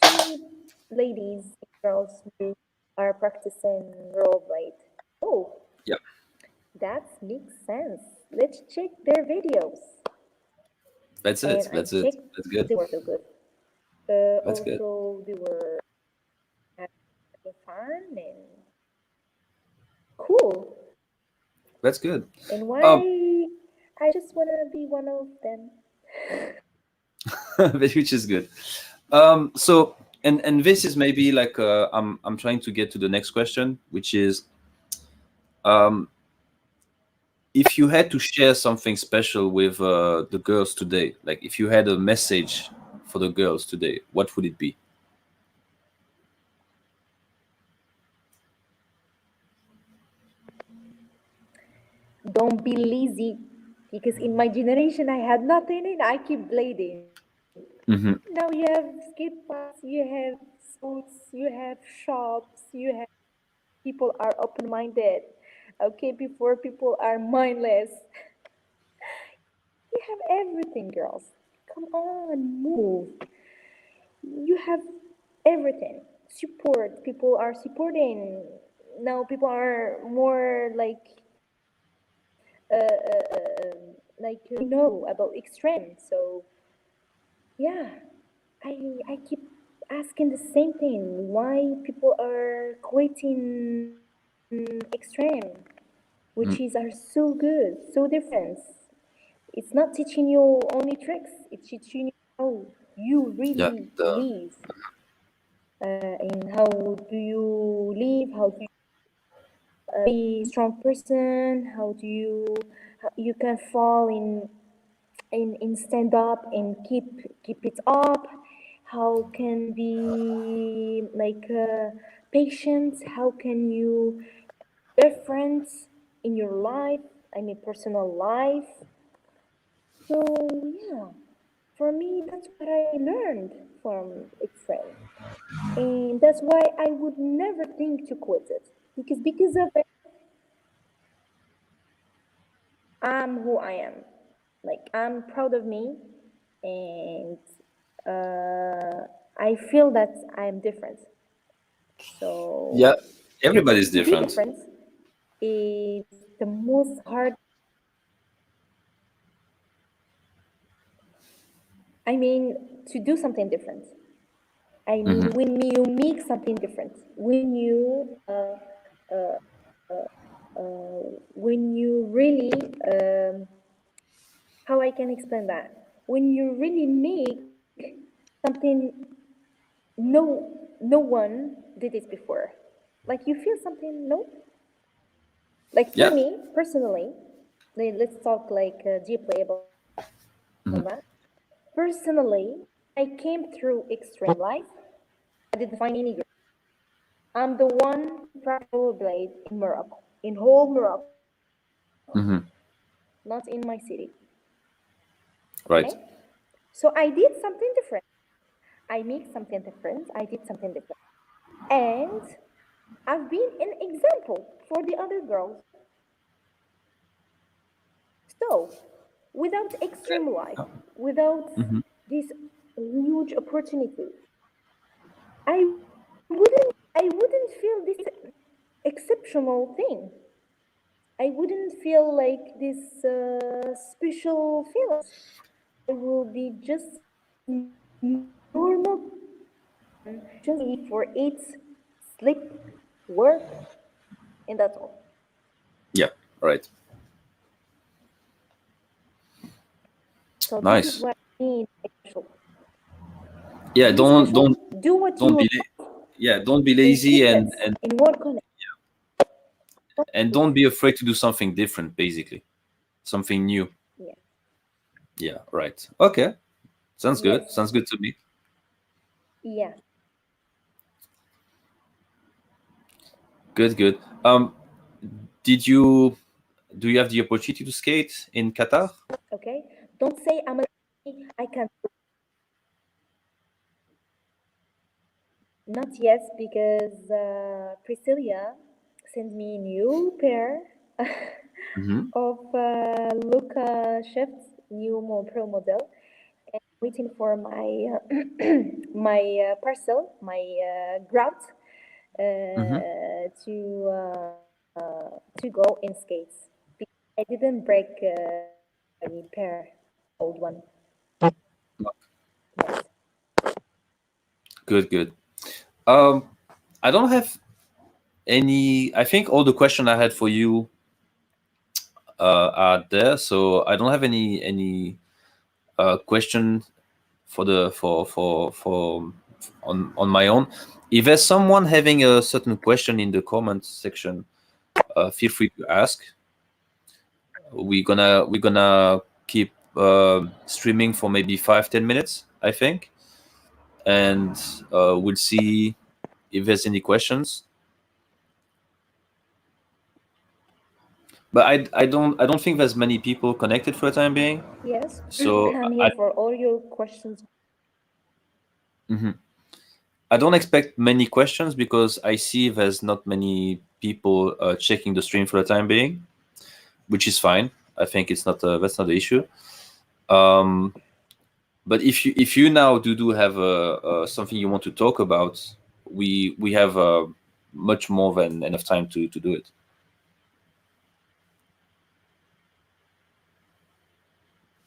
[SPEAKER 2] two ladies, girls who are practicing rollerblade. Oh,
[SPEAKER 1] Yeah.
[SPEAKER 2] that makes sense. Let's check their videos.
[SPEAKER 1] That's
[SPEAKER 2] And
[SPEAKER 1] it.
[SPEAKER 2] I
[SPEAKER 1] That's it.
[SPEAKER 2] checked,
[SPEAKER 1] That's good.
[SPEAKER 2] they were so good.
[SPEAKER 1] That's good.
[SPEAKER 2] Also, they were having fun and cool.
[SPEAKER 1] That's good.
[SPEAKER 2] And
[SPEAKER 1] Um,
[SPEAKER 2] why I just want to be one of them.
[SPEAKER 1] which is good. So and this is maybe like I'm trying to get to the next question, which is um, if you had to share something special with the girls today, like if you had a message for the girls today, what would it be?
[SPEAKER 2] Don't be lazy, because in my generation I had nothing and I keep blading. Now
[SPEAKER 1] Hmm.
[SPEAKER 2] you have skate parks, you have sports, you have shops, you have people are open minded. Okay, before people are mindless. You have everything, girls. Come on, move. You have everything. Support. People are supporting. Now people are more know about extreme. So yeah, I keep asking the same thing. Why people are quitting extreme, which is are so good, so different. It's not teaching you only tricks. It's teaching you how you
[SPEAKER 1] Yeah.
[SPEAKER 2] really
[SPEAKER 1] The
[SPEAKER 2] live, and how do you live? How do be strong person, how do you how you can fall in stand up and keep it up, how can be patient, how can you difference in your life, I mean personal life. So yeah, for me that's what I learned from extreme, and that's why I would never think to quit it, because of it I'm who I am. Like I'm proud of me, and I feel that I'm different.
[SPEAKER 1] yeah,
[SPEAKER 2] So
[SPEAKER 1] everybody's
[SPEAKER 2] to be
[SPEAKER 1] different.
[SPEAKER 2] different is the most hard I mean, to do something different. I mean, when you make something different, when you really, how I can explain that? When you really make something no one did it before, like you feel something no, like for
[SPEAKER 1] Yeah.
[SPEAKER 2] me personally, let's talk like deeply about that. Personally, I came through extreme life. I didn't find any girl. I'm the one who practiced rollerblade in Morocco, in whole Morocco,
[SPEAKER 1] Hmm.
[SPEAKER 2] not in my city. Okay,
[SPEAKER 1] Right.
[SPEAKER 2] so I did something different. I make something different. I did something different, and I've been an example for the other girls. So, without extreme life, without this huge opportunity, I wouldn't feel this exceptional thing. I wouldn't feel like this special feelings. I will be just normal just eat, for eat, sleep, work, and that's all.
[SPEAKER 1] Yeah. Right.
[SPEAKER 2] So this is
[SPEAKER 1] Nice.
[SPEAKER 2] what I mean by special.
[SPEAKER 1] Yeah.
[SPEAKER 2] Be special. Do what
[SPEAKER 1] Don't
[SPEAKER 2] you
[SPEAKER 1] be yeah. Don't be lazy,
[SPEAKER 2] and keep it in one corner.
[SPEAKER 1] and don't be afraid to do something different. Basically, something new.
[SPEAKER 2] Yeah.
[SPEAKER 1] Yeah. Right. Okay. Sounds good.
[SPEAKER 2] Yes.
[SPEAKER 1] Sounds good to me.
[SPEAKER 2] Yeah.
[SPEAKER 1] Good. Good. Did you do you have the opportunity to skate in Qatar?
[SPEAKER 2] Okay. Don't say I'm a I can't. Not yet because Priscilla sent me new pair
[SPEAKER 1] Mm-hmm.
[SPEAKER 2] of Luca Shift's new Pro model. And waiting for my my parcel, my grout
[SPEAKER 1] Mm-hmm.
[SPEAKER 2] to go in skates. Because I didn't break my pair, my old one. Yes.
[SPEAKER 1] Good. Good. Um, I don't have any. I think all the question I had for you are there, so I don't have any question for the for on my own. If there's someone having a certain question in the comment section, feel free to ask. We're gonna keep streaming for maybe 5-10 minutes, I think, and we'll see if there's any questions. But I don't think there's many people connected for the time being.
[SPEAKER 2] Yes.
[SPEAKER 1] So
[SPEAKER 2] I'm here for all your questions.
[SPEAKER 1] mhm. I don't expect many questions because I see there's not many people checking the stream for the time being, which is fine. I think it's not that's not the issue. Um, but if you now do have something you want to talk about, we have much more than enough time to do it.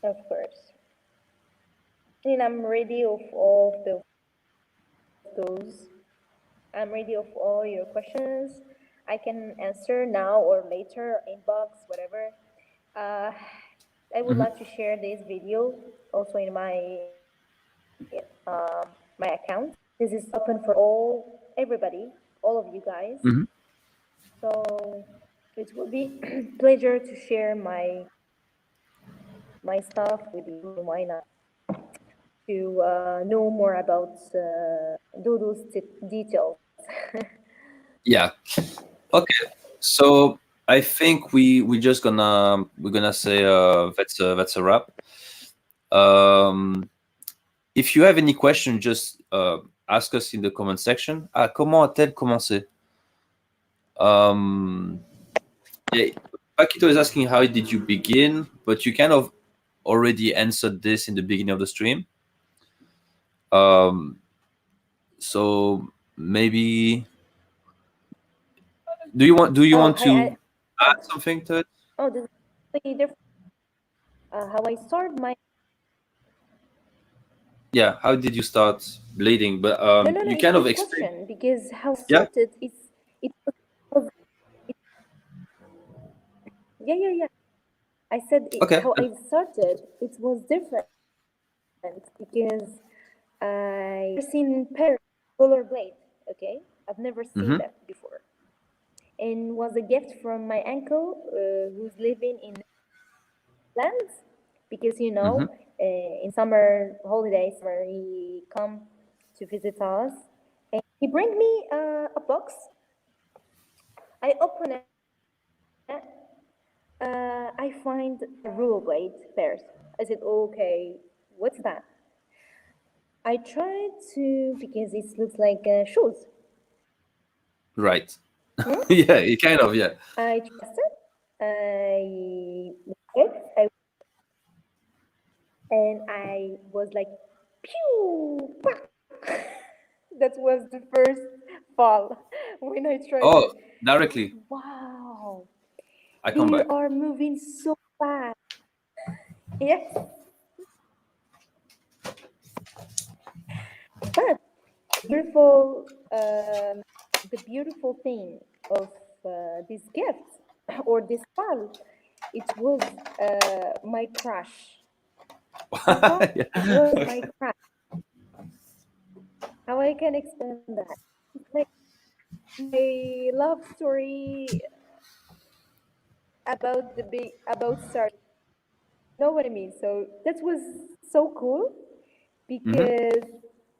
[SPEAKER 2] Of course. And I'm ready of all of those. I'm ready of all your questions. I can answer now or later, inbox, whatever. Uh, I would
[SPEAKER 1] Hmm.
[SPEAKER 2] like to share this video also in my account. This is open for all everybody, all of you guys.
[SPEAKER 1] Hmm.
[SPEAKER 2] So it will be pleasure to share my stuff with you, and why not to know more about Doodoo's details.
[SPEAKER 1] Yeah. Okay. So I think we're gonna say that's a wrap. Um, if you have any question, just ask us in the comment section. Ah, comment a-t-elle commencé? Um, yeah, Paquito is asking how did you begin, but you kind of already answered this in the beginning of the stream. Um, so maybe do you want
[SPEAKER 2] Oh,
[SPEAKER 1] to
[SPEAKER 2] hi.
[SPEAKER 1] add something to it?
[SPEAKER 2] Oh, this is completely different. How I started my
[SPEAKER 1] yeah, how did you start bleeding? But
[SPEAKER 2] No, no, no.
[SPEAKER 1] you
[SPEAKER 2] It's
[SPEAKER 1] kind of
[SPEAKER 2] this
[SPEAKER 1] explained.
[SPEAKER 2] question because how I
[SPEAKER 1] Yeah.
[SPEAKER 2] started is it was it, yeah, yeah, yeah. I said
[SPEAKER 1] Okay.
[SPEAKER 2] how I started. It was different because I never seen parents rollerblade. Okay, I've never seen
[SPEAKER 1] Mm-hmm.
[SPEAKER 2] that before, and was a gift from my uncle who's living in Netherlands because
[SPEAKER 1] Mm-hmm.
[SPEAKER 2] in summer holidays where he come to visit us, and he bring me a box. I open it. I find a rollerblade pairs. I said, okay, what's that? I tried to because it looks like shoes.
[SPEAKER 1] Right.
[SPEAKER 2] Hmm?
[SPEAKER 1] Yeah, it kind of, yeah.
[SPEAKER 2] I trusted. I I and I was like, pew, pack. That was the first fall when I tried it.
[SPEAKER 1] Oh,
[SPEAKER 2] I said,
[SPEAKER 1] directly.
[SPEAKER 2] wow,
[SPEAKER 1] I come
[SPEAKER 2] they
[SPEAKER 1] back.
[SPEAKER 2] are moving so fast. Yes, but beautiful, the beautiful thing of this gift or this fall, it was my crush. I thought
[SPEAKER 1] Yeah.
[SPEAKER 2] it was my
[SPEAKER 1] Okay.
[SPEAKER 2] crush. How I can explain that? It's like my love story about the big about starting. Know what I mean? So that was so cool
[SPEAKER 1] Mm-hmm.
[SPEAKER 2] because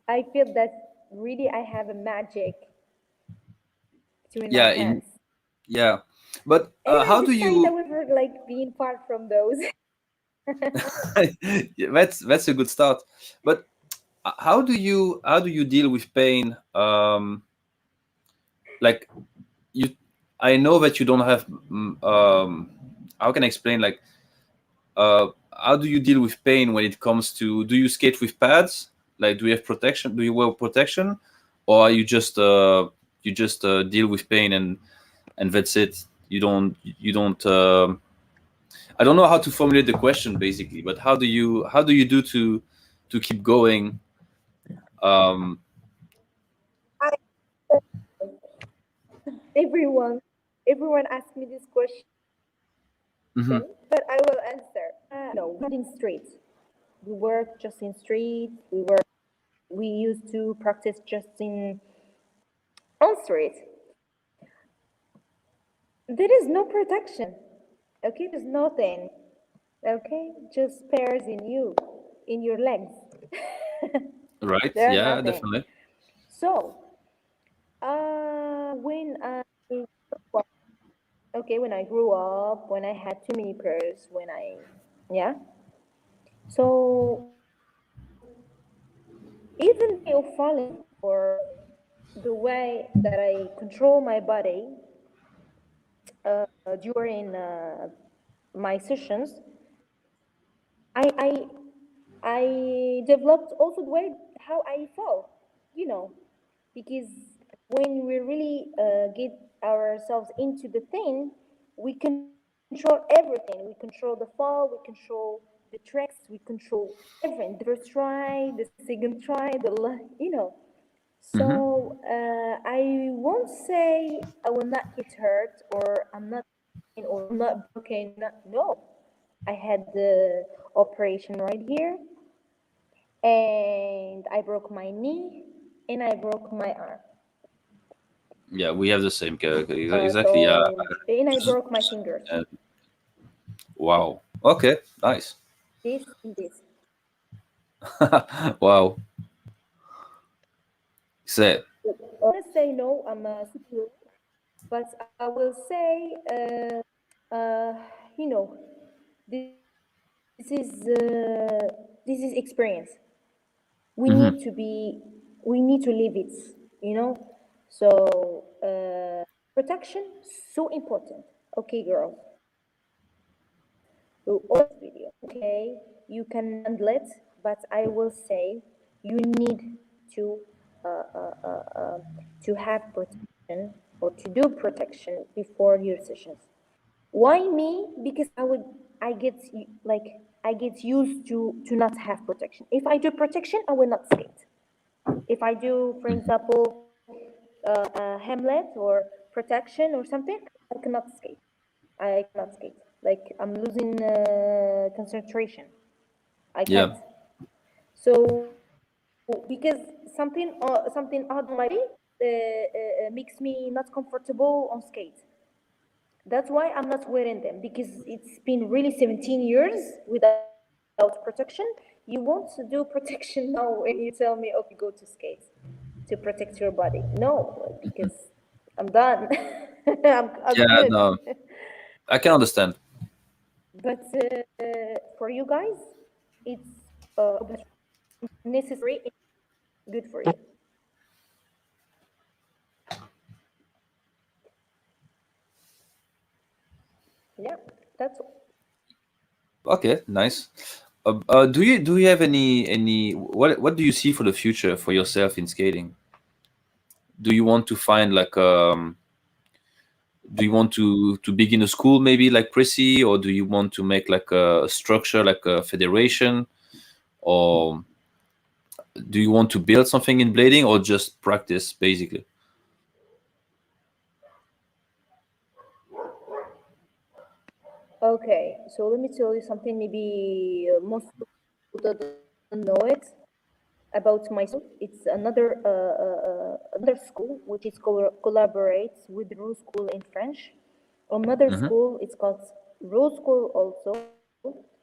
[SPEAKER 2] I feel that really I have a magic between my
[SPEAKER 1] Yeah. In
[SPEAKER 2] hands.
[SPEAKER 1] yeah. But
[SPEAKER 2] And I
[SPEAKER 1] how do
[SPEAKER 2] decide,
[SPEAKER 1] you?
[SPEAKER 2] however, like being far from those.
[SPEAKER 1] Yeah, that's a good start. But how do you deal with pain? Like you, I know that you don't have. How can I explain? Like, how do you deal with pain when it comes to? Do you skate with pads? Like, do you have protection? Do you wear protection, or are you just deal with pain and that's it? You don't. I don't know how to formulate the question basically, but how do you do to keep going? Um,
[SPEAKER 2] I, everyone, everyone asks me this question,
[SPEAKER 1] mhm.
[SPEAKER 2] but I will answer. We're not in streets. We work just in streets. We used to practice just in on street. There is no protection. Okay, there's nothing. Okay, just pairs in you, in your legs.
[SPEAKER 1] Right?
[SPEAKER 2] There are
[SPEAKER 1] Yeah,
[SPEAKER 2] nothing.
[SPEAKER 1] definitely.
[SPEAKER 2] So, when I grew up, okay, when I grew up, when I had too many pairs, yeah. So, even the way of falling or the way that I control my body during my sessions, I I developed also the way how I fall, you know, because when we really get ourselves into the thing, we control everything. We control the fall, we control the tricks, we control everything. The first try, the second try, you know.
[SPEAKER 1] Hmm.
[SPEAKER 2] So I won't say I will not get hurt or I'm not or I'm not broken. No, I had the operation right here, and I broke my knee and I broke my arm.
[SPEAKER 1] Yeah, we have the same character. Exactly. Yeah.
[SPEAKER 2] So and I broke my fingers.
[SPEAKER 1] Uh, wow. Okay. Nice.
[SPEAKER 2] This and this.
[SPEAKER 1] Wow. Say.
[SPEAKER 2] I want to say no. I'm a superhero, but I will say, you know, this is this is experience. We
[SPEAKER 1] Hmm.
[SPEAKER 2] need to be, we need to live it, you know. So protection so important. Okay, girls. So all this video, okay, you can handle it, but I will say you need to uh, uh, uh, uh, to have protection or to do protection before your sessions. Why me? Because I get like I get used to not have protection. If I do protection, I will not skate. If I do, for example, Hamlet or protection or something, I cannot skate. I cannot skate. Like I'm losing concentration. I
[SPEAKER 1] Yeah.
[SPEAKER 2] can't. So because something odd on my body makes me not comfortable on skate. That's why I'm not wearing them because it's been really 17 years without protection. You won't do protection now when you tell me, okay, go to skate to protect your body. No, because I'm done. I'm
[SPEAKER 1] Yeah.
[SPEAKER 2] good.
[SPEAKER 1] No, I can understand.
[SPEAKER 2] But for you guys, it's necessary and good for you. Yeah, that's
[SPEAKER 1] Okay, nice. Do you have any what do you see for the future for yourself in skating? Do you want to find like do you want to begin a school maybe like Prissy, or do you want to make like a structure like a federation, or do you want to build something in blading, or just practice basically?
[SPEAKER 2] okay. So let me tell you something. Maybe most people don't know it about my school. It's another school which is collaborates with Rose School in French. Another
[SPEAKER 1] Mm-hmm.
[SPEAKER 2] school, it's called Rose School also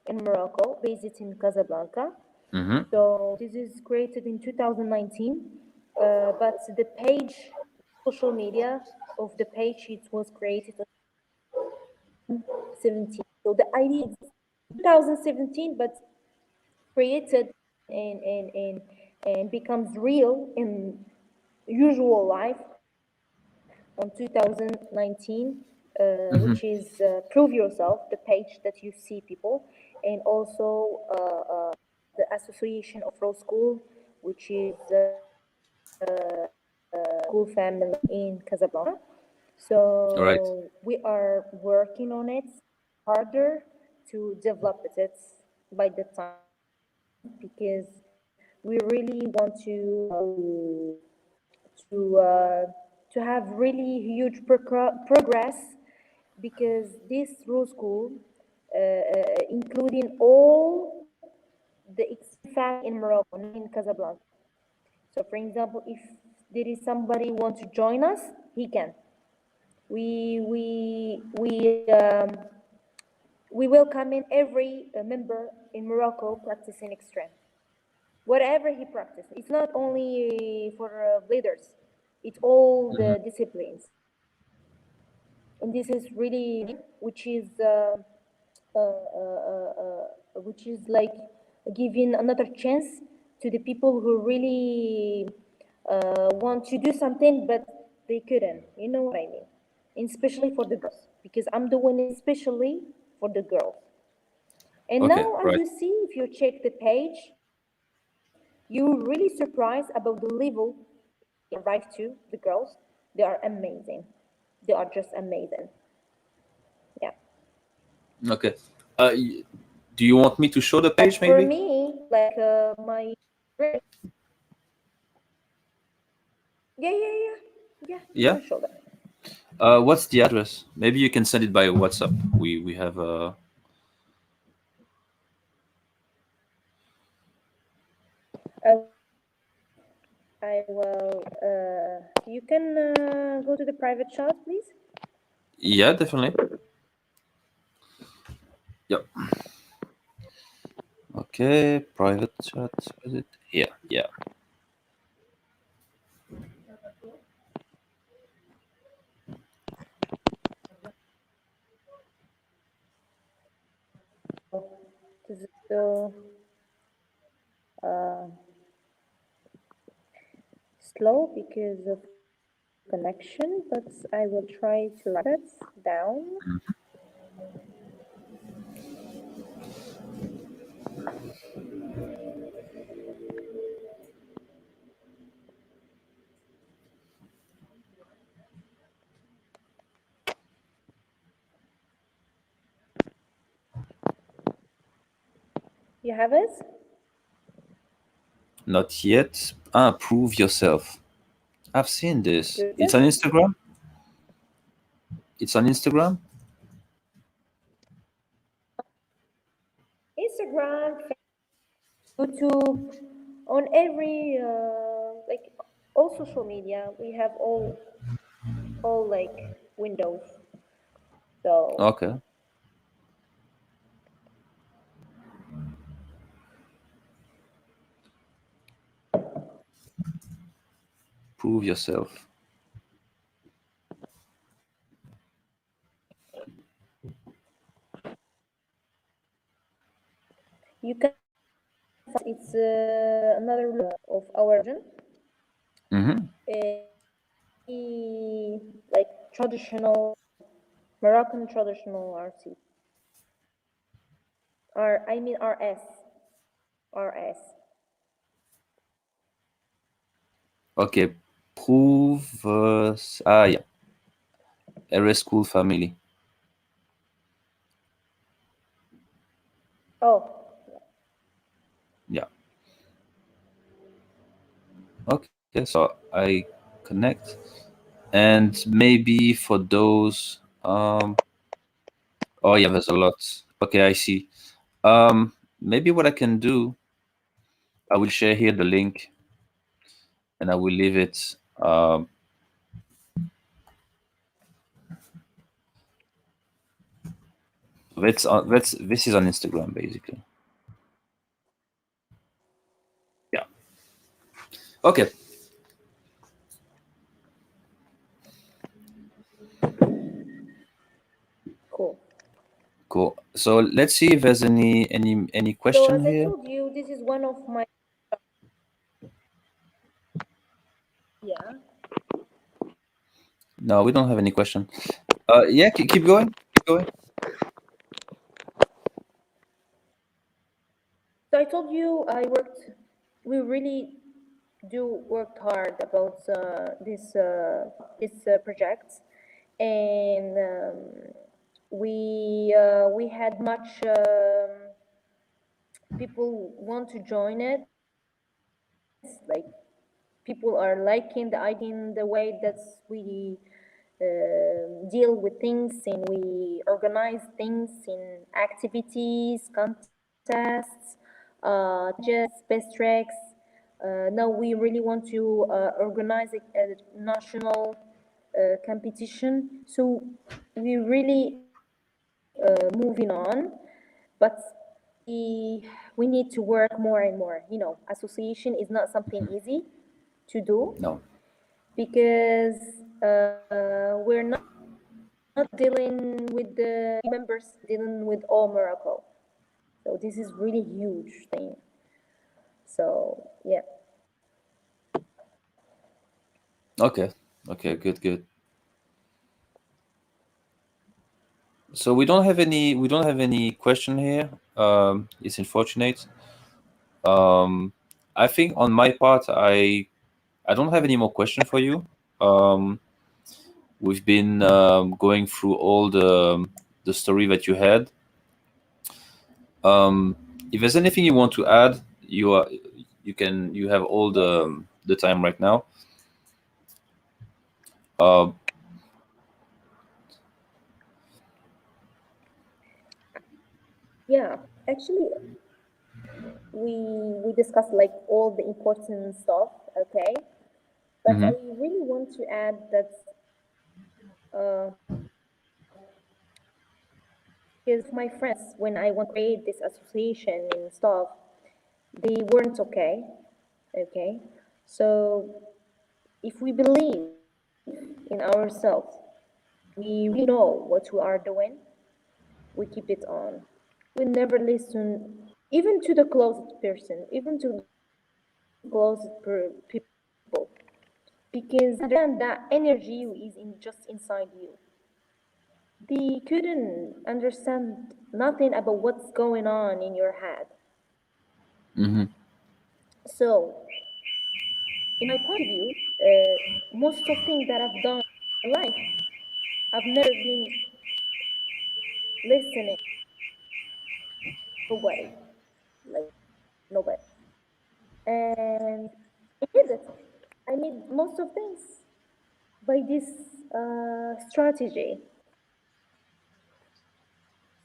[SPEAKER 2] in Morocco, based in Casablanca.
[SPEAKER 1] Mm-hmm.
[SPEAKER 2] So this is created in 2019, but the page, social media of the page, it was created in 2017. So the idea exists in 2017, but created and becomes real in usual life on 2019, which
[SPEAKER 1] Mm-hmm.
[SPEAKER 2] is Prove Yourself, the page that you see people, and also the Association of Rose School, which is school family in Casablanca.
[SPEAKER 1] All right.
[SPEAKER 2] So we are working on it harder to develop it by the time because we really want to uh, to have really huge progress because this rule school, including all the extreme family in Morocco, not in Casablanca. So, for example, if there is somebody want to join us, he can. We we we um, we welcome in every member in Morocco practicing extreme. Whatever he practices, it's not only for leaders; it's all
[SPEAKER 1] Mm-hmm.
[SPEAKER 2] the disciplines. And this is really which is which is like giving another chance to the people who really want to do something but they couldn't. You know what I mean? And especially for the girls, because I'm doing it especially for the girls. And
[SPEAKER 1] Okay.
[SPEAKER 2] now, as
[SPEAKER 1] Right.
[SPEAKER 2] you see, if you check the page, you're really surprised about the level arrived to the girls. They are amazing. They are just amazing. Yeah.
[SPEAKER 1] Okay. Do you want me to show the
[SPEAKER 2] But
[SPEAKER 1] page
[SPEAKER 2] for
[SPEAKER 1] maybe?
[SPEAKER 2] me, like my dream. Yeah, yeah, yeah. Yeah, you
[SPEAKER 1] Yeah.
[SPEAKER 2] can show that.
[SPEAKER 1] What's the address? Maybe you can send it by WhatsApp. We have
[SPEAKER 2] Okay. I will. You can go to the private chat, please.
[SPEAKER 1] yeah, definitely. Yep. Okay, private chat. Is it? Yeah, yeah.
[SPEAKER 2] This is so uh, slow because of connection, but I will try to write it down. You have it?
[SPEAKER 1] Not yet. Ah, prove yourself. I've seen this.
[SPEAKER 2] Yourself?
[SPEAKER 1] It's on Instagram. It's on Instagram.
[SPEAKER 2] Instagram, YouTube, on every like all social media. We have all like windows. So
[SPEAKER 1] Okay. Prove yourself.
[SPEAKER 2] you can it's another of our region.
[SPEAKER 1] Mm-hmm.
[SPEAKER 2] Like traditional Moroccan traditional RC. I mean RS.
[SPEAKER 1] Okay. Prove. Ah, yeah. RS School family.
[SPEAKER 2] Oh,
[SPEAKER 1] Yeah. Okay. So I connect, and maybe for those. Oh yeah, there's a lot. Okay, I see. Maybe what I can do, I will share here the link, and I will leave it. That's this is on Instagram basically. Yeah. Okay.
[SPEAKER 2] cool.
[SPEAKER 1] Cool. So let's see if there's any
[SPEAKER 2] So
[SPEAKER 1] question
[SPEAKER 2] as I
[SPEAKER 1] here.
[SPEAKER 2] told you, this is one of my yeah.
[SPEAKER 1] No, we don't have any question. Yeah, keep going. Keep going.
[SPEAKER 2] So I told you I worked. We really do worked hard about this project, and we had much people want to join it. Like people are liking the idea in the way that we deal with things and we organize things in activities, contests, challenges, best tricks. Now we really want to organize a national competition. So we really moving on, but we need to work more and more. You know, association is not something easy to do
[SPEAKER 1] No.
[SPEAKER 2] because we're not dealing with the members, dealing with all Morocco. So this is really huge thing. So yeah.
[SPEAKER 1] Okay. Okay. Good. Good. So we don't have any question here. It's unfortunate. I think on my part, I don't have any more question for you. Um, we've been going through all the story that you had. If there's anything you want to add, you have all
[SPEAKER 2] Yes.
[SPEAKER 1] the time right now. Uh,
[SPEAKER 2] Yeah. Actually, we discussed like all the important stuff. Okay. But I
[SPEAKER 1] mhm.
[SPEAKER 2] really want to add that uh, because my friends, when I want to create this association and stuff, they weren't okay. Okay. So if we believe in ourselves, we really know what we are doing, we keep it on. We never listen, even to the closest person, even to the closest people, because understand that energy is in just inside you. They couldn't understand nothing about what's going on in your head.
[SPEAKER 1] Mhm.
[SPEAKER 2] So, in my point of view, most of things that I've done in my life, I've never been listening to nobody. like nobody. And I did it. I made most of things by this strategy.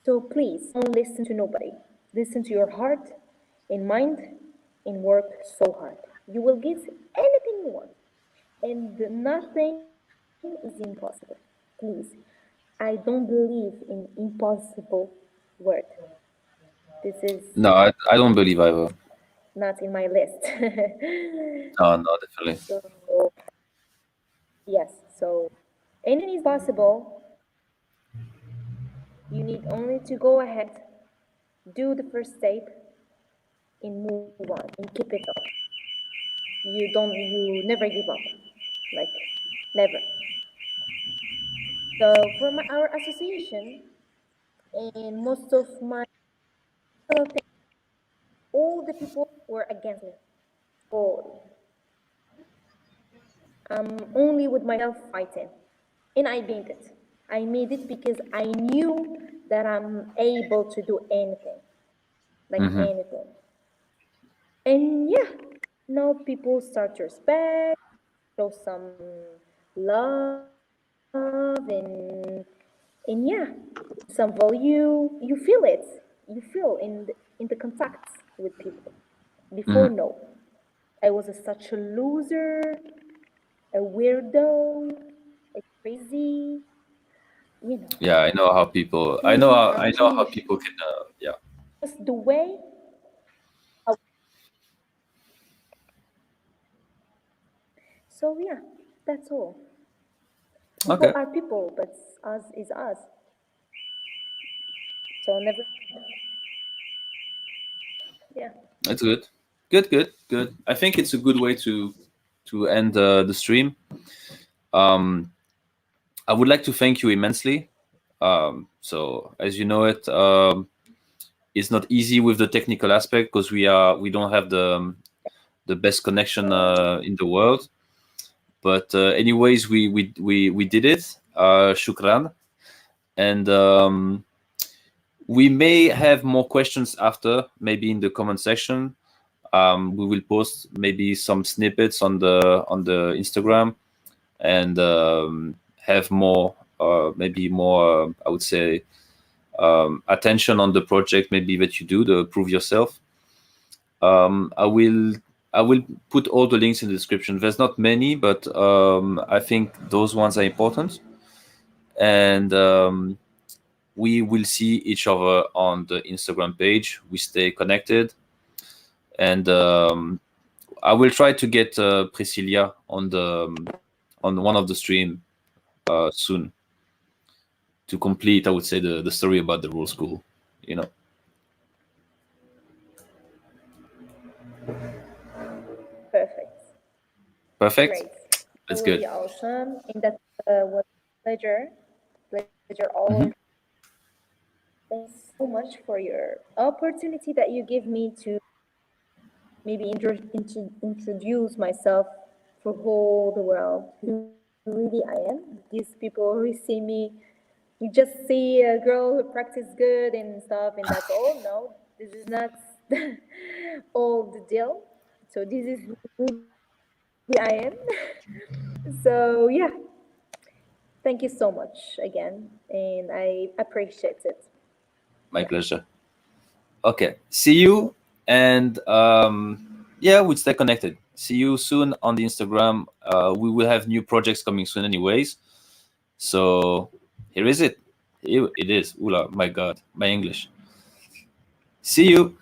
[SPEAKER 2] So please don't listen to nobody. Listen to your heart and mind and work so hard. You will get anything you want. And nothing is impossible. Please. I don't believe in impossible word. This is
[SPEAKER 1] No, I don't believe either.
[SPEAKER 2] not in my list.
[SPEAKER 1] No, no, definitely.
[SPEAKER 2] So yes, so anything is possible. You need only to go ahead, do the first step, and move on and keep it up. You never give up, like never. So for our association and most of my fellow things, all the people were against me. All. I'm only with myself fighting, and I made it. I made it because I knew that I'm able to do anything, like anything. And yeah, now people start to respect, show some love, and yeah, some value. You feel it. You feel in the contacts with people. Before, no, I was such a loser, a weirdo, a crazy, you know.
[SPEAKER 1] Yeah, I know how people. I know how people can. Yeah.
[SPEAKER 2] Just the way. So yeah, that's all. People
[SPEAKER 1] Okay,
[SPEAKER 2] are people, but us is us. So never. Yeah.
[SPEAKER 1] that's good. Good, good, good. I think it's a good way to end the stream. Um, I would like to thank you immensely. So as you know it, it's not easy with the technical aspect because we don't have the best connection in the world. But anyways, we did it. Shukran, and we may have more questions after, maybe in the comment section. We will post maybe some snippets on the Instagram and have more, maybe more. I would say attention on the project, maybe that you do to prove yourself. I will put all the links in the description. There's not many, but I think those ones are important, and we will see each other on the Instagram page. We stay connected, and I will try to get Priscilla on one of the stream soon to complete. I would say the story about the rule school. You know,
[SPEAKER 2] Perfect.
[SPEAKER 1] perfect.
[SPEAKER 2] Great. That
[SPEAKER 1] That's
[SPEAKER 2] will be
[SPEAKER 1] good.
[SPEAKER 2] awesome. And that was a pleasure. Pleasure all.
[SPEAKER 1] Mhm.
[SPEAKER 2] Thanks so much for your opportunity that you give me to maybe introduce myself for whole the world. Who really I am. These people who see me, you just see a girl who practice good and stuff, and that's all. No, this is not all the deal. So this is who really I am. So yeah, thank you so much again, and I appreciate it.
[SPEAKER 1] My
[SPEAKER 2] Yeah.
[SPEAKER 1] pleasure. Okay, see you, and yeah, we'll stay connected. See you soon on the Instagram. We will have new projects coming soon, anyways. So here is it. Here it is. Ula, my God, my English. See you.